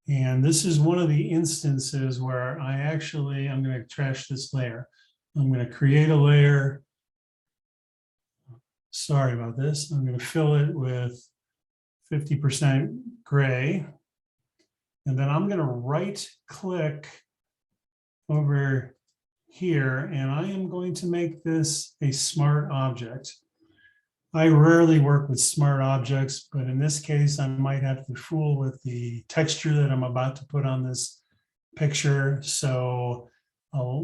B: And this is one of the instances where I'm going to trash this layer. I'm going to create a layer. Sorry about this. I'm going to fill it with 50% gray. And then I'm going to right click over here, and I am going to make this a smart object. I rarely work with smart objects, but in this case, I might have to fool with the texture that I'm about to put on this picture. So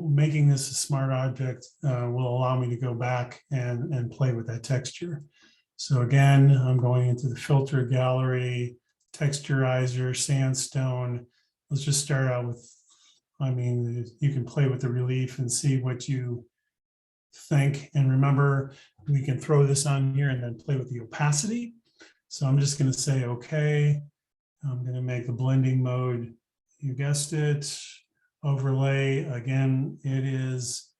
B: making this a smart object will allow me to go back and play with that texture. So again, I'm going into the filter gallery, texturizer, sandstone. Let's just start out with, I mean, you can play with the relief and see what you think. And remember, we can throw this on here and then play with the opacity. So I'm just going to say, okay, I'm going to make the blending mode, you guessed it, overlay. Again, it is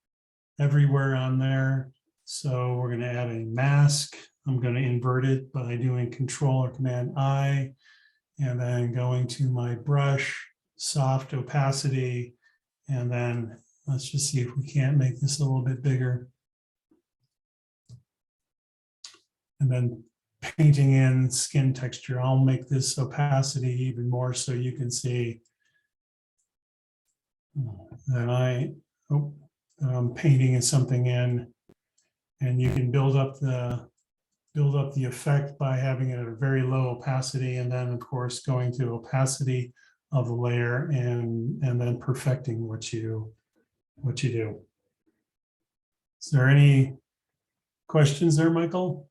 B: everywhere on there. So we're going to add a mask. I'm going to invert it by doing Control or Command I, and then going to my brush, soft opacity, and then let's just see if we can't make this a little bit bigger. And then painting in skin texture. I'll make this opacity even more so you can see that I'm painting something in, and you can build up the effect by having it at a very low opacity, and then of course going to opacity of the layer and then perfecting what you do. Is there any questions there, Michael?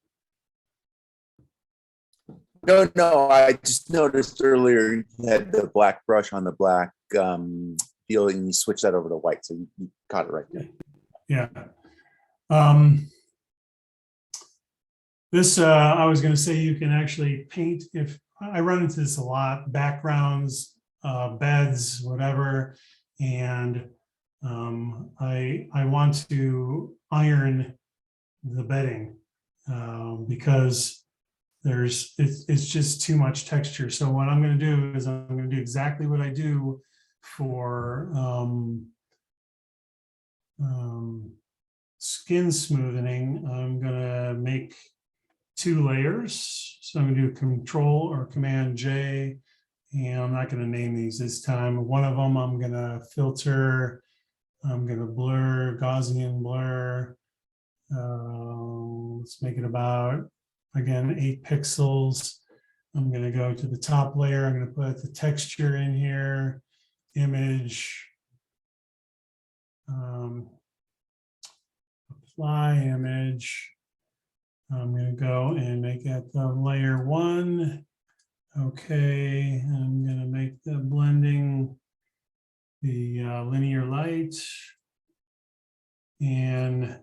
E: No, I just noticed earlier you had the black brush on the black field, and you switched that over to white, so you caught it right there.
B: Yeah. This, I was going to say, you can actually paint, if I run into this a lot, backgrounds, beds, whatever, and I want to iron the bedding because it's just too much texture. So what I'm going to do is I'm going to do exactly what I do for skin smoothing. I'm going to make 2 layers. So I'm going to do Control or Command J, and I'm not going to name these this time. One of them I'm going to filter. I'm going to blur, Gaussian blur. Let's make it about, again, 8 pixels. I'm going to go to the top layer. I'm going to put the texture in here, image, apply image. I'm going to go and make that the layer 1. Okay, I'm going to make the blending the linear light. And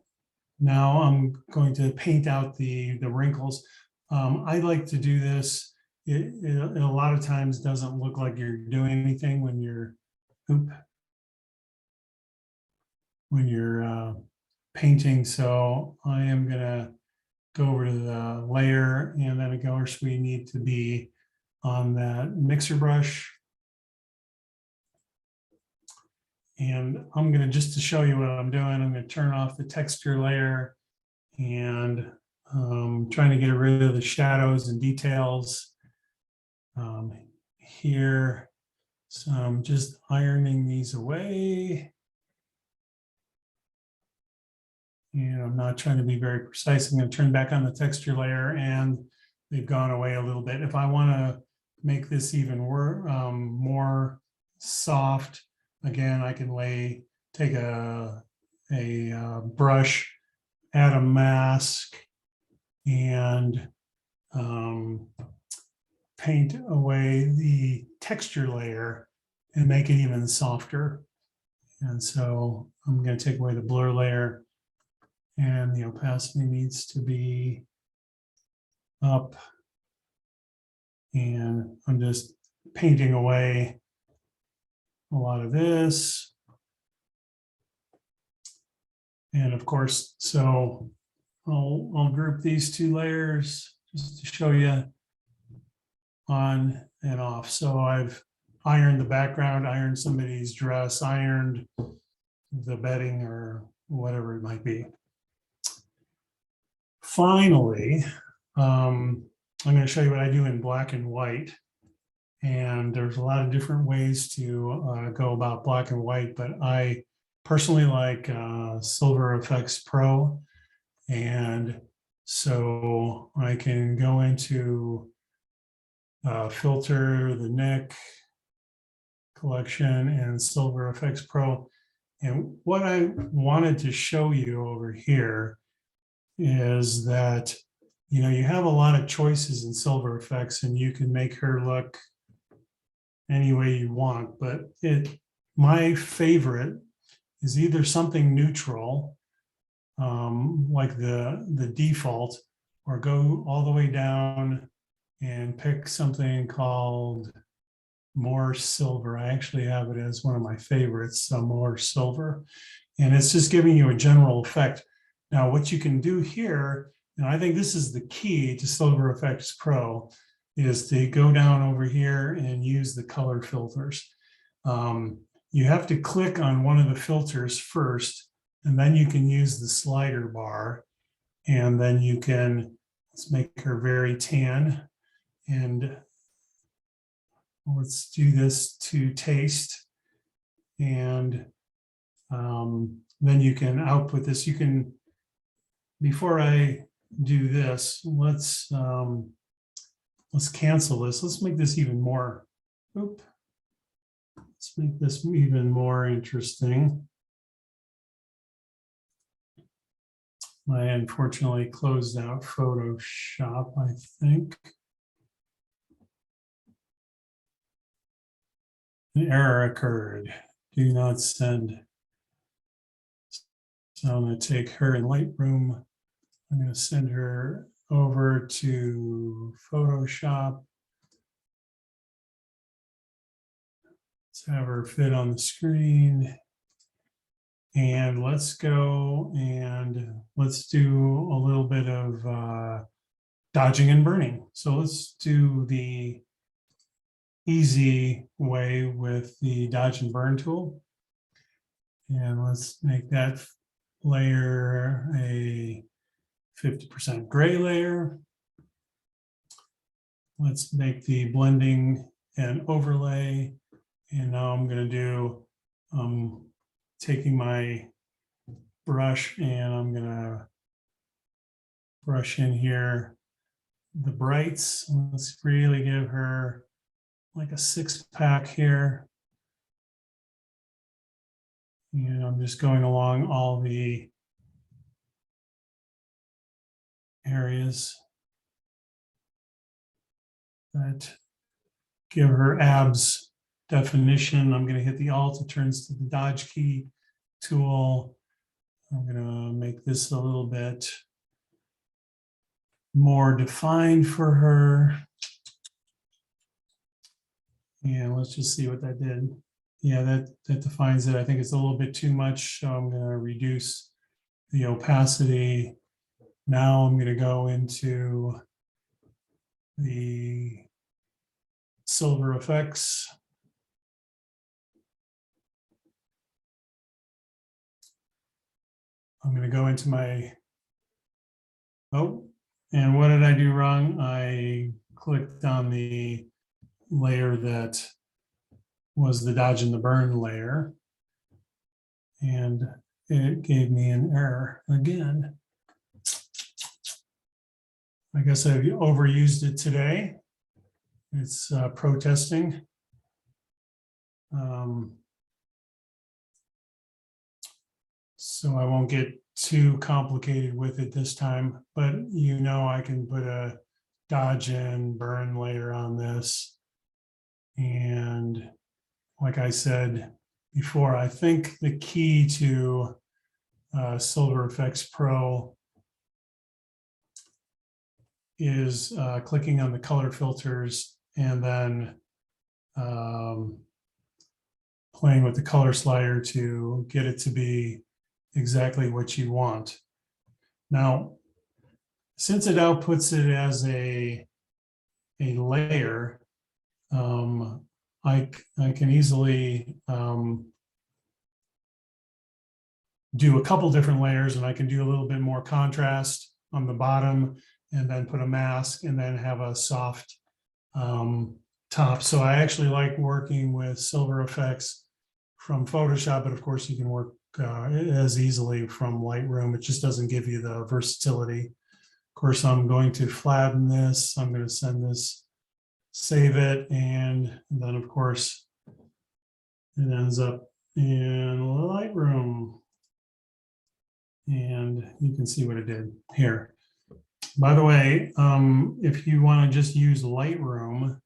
B: now I'm going to paint out the wrinkles. I like to do this. It a lot of times doesn't look like you're doing anything when you're painting. So I am going to go over to the layer, and then of course we need to be on that mixer brush. And I'm going to, just to show you what I'm doing, I'm going to turn off the texture layer and trying to get rid of the shadows and details here. So I'm just ironing these away. And I'm not trying to be very precise. I'm going to turn back on the texture layer, and they've gone away a little bit. If I want to make this even more soft, again, I can take a brush, add a mask, and paint away the texture layer and make it even softer. And so I'm going to take away the blur layer, and the opacity needs to be up. And I'm just painting away a lot of this. And of course, so I'll group these 2 layers just to show you on and off. So I've ironed the background, ironed somebody's dress, ironed the bedding or whatever it might be. Finally, I'm going to show you what I do in black and white. And there's a lot of different ways to go about black and white, but I personally like Silver Effects Pro. And so I can go into filter, the Nick collection, and Silver Effects Pro. And what I wanted to show you over here is that, you know, you have a lot of choices in Silver Effects, and you can make her look any way you want, but my favorite is either something neutral, like the default, or go all the way down and pick something called More Silver. I actually have it as one of my favorites, More Silver, and it's just giving you a general effect. Now, what you can do here, and I think this is the key to Silver Effects Pro, is to go down over here and use the color filters. You have to click on one of the filters first, and then you can use the slider bar, and then you can, let's make her very tan, and let's do this to taste, and then you can output this. You can, before I do this, let's cancel this. Let's make this even more, let's make this even more interesting. I unfortunately closed out Photoshop, I think. An error occurred. Do not send. So I'm going to take her in Lightroom. I'm going to send her over to Photoshop. Let's have her fit on the screen. And let's go and let's do a little bit of dodging and burning. So let's do the easy way with the dodge and burn tool. And let's make that layer a 50% gray layer. Let's make the blending and overlay. And now I'm going to do, taking my brush and I'm going to brush in here the brights. Let's really give her like a 6-pack here. And I'm just going along all the areas that give her abs definition. I'm going to hit the Alt, it turns to the Dodge key tool. I'm going to make this a little bit more defined for her. And let's just see what that did. Yeah, that defines it. I think it's a little bit too much, so I'm going to reduce the opacity. Now I'm going to go into the Silver Effects. I'm going to go into my, and what did I do wrong? I clicked on the layer that was the dodge and the burn layer, and it gave me an error again. I guess I've overused it today. It's protesting. So I won't get too complicated with it this time, but you know I can put a dodge and burn layer on this. And like I said before, I think the key to Silver Effects Pro is clicking on the color filters and then playing with the color slider to get it to be exactly what you want. Now, since it outputs it as a layer, I can easily do a couple different layers, and I can do a little bit more contrast on the bottom and then put a mask and then have a soft top. So I actually like working with silver effects from Photoshop, but of course you can work as easily from Lightroom. It just doesn't give you the versatility. Of course, I'm going to flatten this. I'm going to send this, save it, and then of course it ends up in Lightroom. And you can see what it did here. By the way, if you want to just use Lightroom,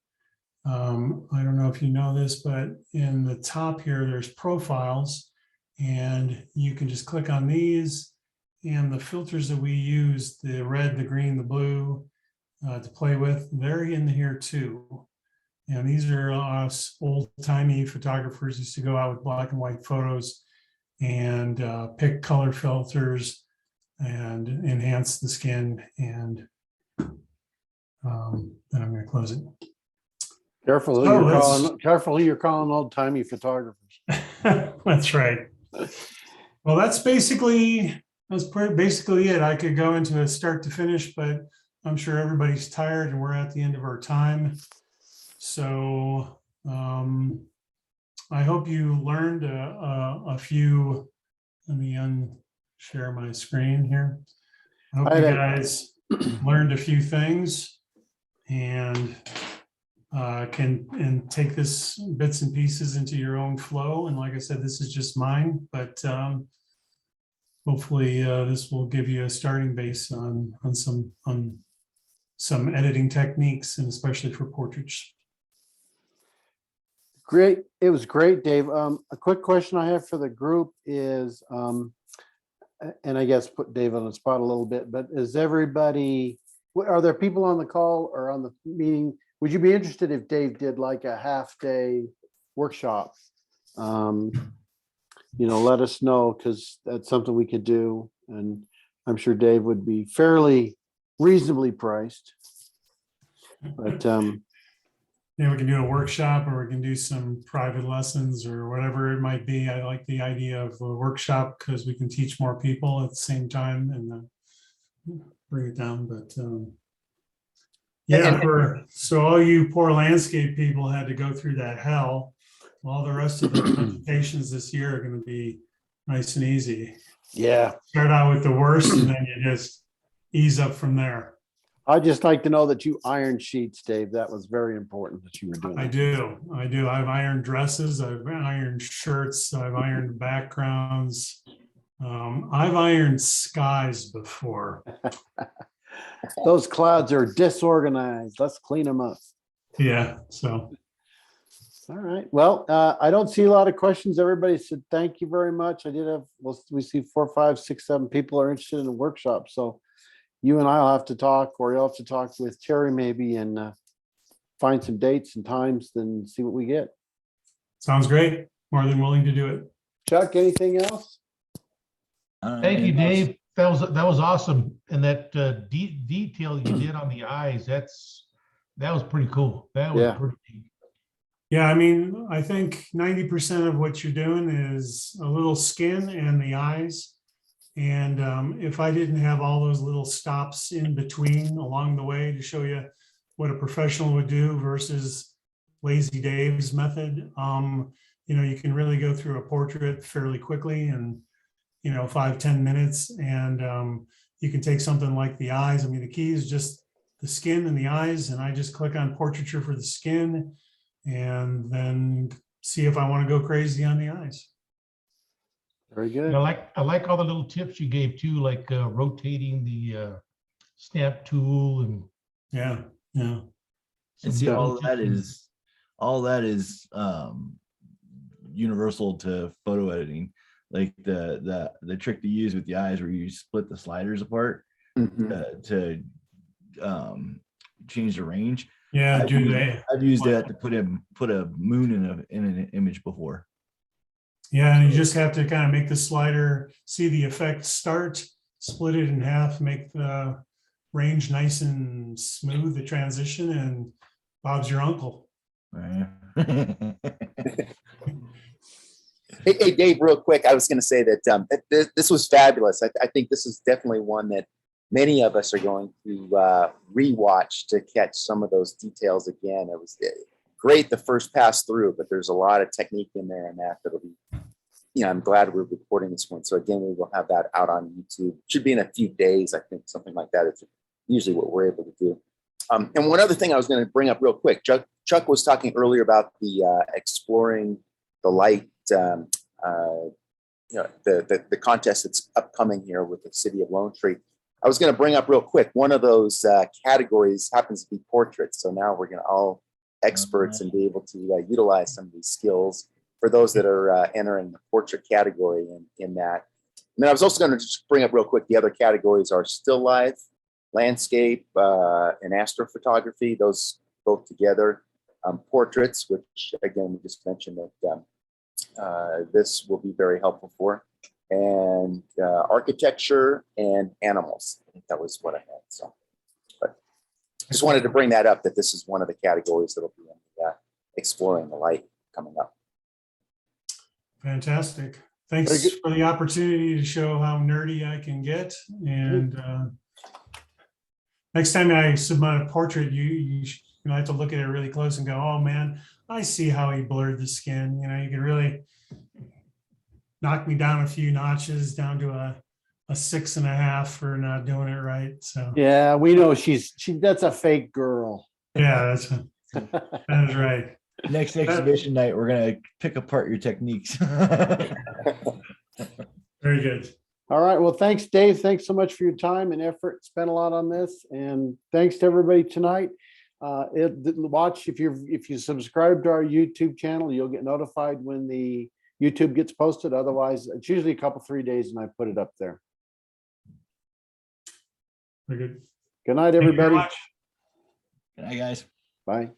B: I don't know if you know this, but in the top here, there's profiles, and you can just click on these, and the filters that we use, the red, the green, the blue, to play with, they're in here too. And these are us old-timey photographers used to go out with black and white photos and pick color filters and enhance the skin. And then I'm going to close it.
C: Careful who you're calling. Careful who you're calling old-timey photographers.
B: That's right. Well, that's basically it. I could go into a start to finish, but I'm sure everybody's tired and we're at the end of our time. So I hope you learned a few. Let me unshare my screen here. I hope you guys learned a few things and can take this bits and pieces into your own flow. And like I said, this is just mine, but hopefully this will give you a starting base on some editing techniques, and especially for portraits.
C: Great. It was great, Dave. A quick question I have for the group is, and I guess put Dave on the spot a little bit, but is everybody, are there people on the call or on the meeting? Would you be interested if Dave did like a half-day workshop? Let us know, because that's something we could do. And I'm sure Dave would be fairly reasonably priced. But
B: yeah, we can do a workshop, or we can do some private lessons or whatever it might be. I like the idea of a workshop because we can teach more people at the same time and bring it down. But yeah, so all you poor landscape people had to go through that hell. All the rest of the presentations this year are going to be nice and easy.
C: yeah,
B: Start out with the worst, and then you just ease up from there.
C: I'd just like to know that you ironed sheets, Dave. That was very important that you were doing.
B: I do. I've ironed dresses. I've ironed shirts. I've ironed backgrounds. I've ironed skies before.
C: Those clouds are disorganized. Let's clean them up.
B: Yeah. So.
C: All right. Well, I don't see a lot of questions. Everybody said thank you very much. I did have. Well, we see 4, 5, 6, 7 people are interested in a workshop. So you and I'll have to talk, or you'll have to talk with Terry maybe, and find some dates and times, then see what we get.
B: Sounds great. More than willing to do it.
C: Chuck, anything else?
D: Thank you, Dave. That was awesome. And that detail you did on the eyes, that was pretty cool. That was pretty neat.
B: Yeah, I mean, I think 90% of what you're doing is a little skin and the eyes. And if I didn't have all those little stops in between along the way to show you what a professional would do versus Lazy Dave's method, you can really go through a portrait fairly quickly and 5-10 minutes, and you can take something like the eyes. I mean, the key is just the skin and the eyes, and I just click on portraiture for the skin and then see if I want to go crazy on the eyes.
C: Very good.
D: I like all the little tips you gave too, like rotating the stamp tool and
B: yeah.
A: And see, all that is universal to photo editing. Like the trick to use with the eyes, where you split the sliders apart to change the range.
B: Yeah,
A: I've used that to put a moon in an image before.
B: Yeah, and you just have to kind of make the slider, see the effect start, split it in half, make the range nice and smooth, the transition, and Bob's your uncle.
A: Right.
E: Hey, Dave, real quick, I was going to say that this was fabulous. I think this is definitely one that many of us are going to rewatch to catch some of those details again. It was great the first pass through, but there's a lot of technique in there and that'll be, I'm glad we're recording this one. So again, we will have that out on YouTube. Should be in a few days, I think, something like that. It's usually what we're able to do. And one other thing I was going to bring up real quick, Chuck was talking earlier about the exploring the light, the contest that's upcoming here with the city of Lone Tree. I was going to bring up real quick, one of those categories happens to be portraits. So now we're going to all experts and be able to utilize some of these skills for those that are entering the portrait category in that. And then I was also going to just bring up real quick, the other categories are still life, landscape, and astrophotography, those both together. Portraits, which again, we just mentioned that this will be very helpful for, and architecture and animals. I think that was what I had. So, but just wanted to bring that up, that this is one of the categories that'll be in the, exploring the light coming up.
B: Fantastic. Thanks for the opportunity to show how nerdy I can get. And next time I submit a portrait, you have to look at it really close and go, oh man, I see how he blurred the skin. You can really knock me down a few notches, down to a 6.5 for not doing it right. So
C: Yeah, we know that's a fake girl.
B: yeah, that is right.
A: Next exhibition night, we're gonna pick apart your techniques.
B: Very good.
C: All right. Well, thanks, Dave. Thanks so much for your time and effort. Spent a lot on this, and thanks to everybody tonight. Watch if you subscribe to our YouTube channel, you'll get notified when the YouTube gets posted. Otherwise, it's usually a couple 3 days, and I put it up there.
B: Very good.
C: Good night,
B: Thank you very
C: everybody.
B: much.
A: Good night, guys.
C: Bye.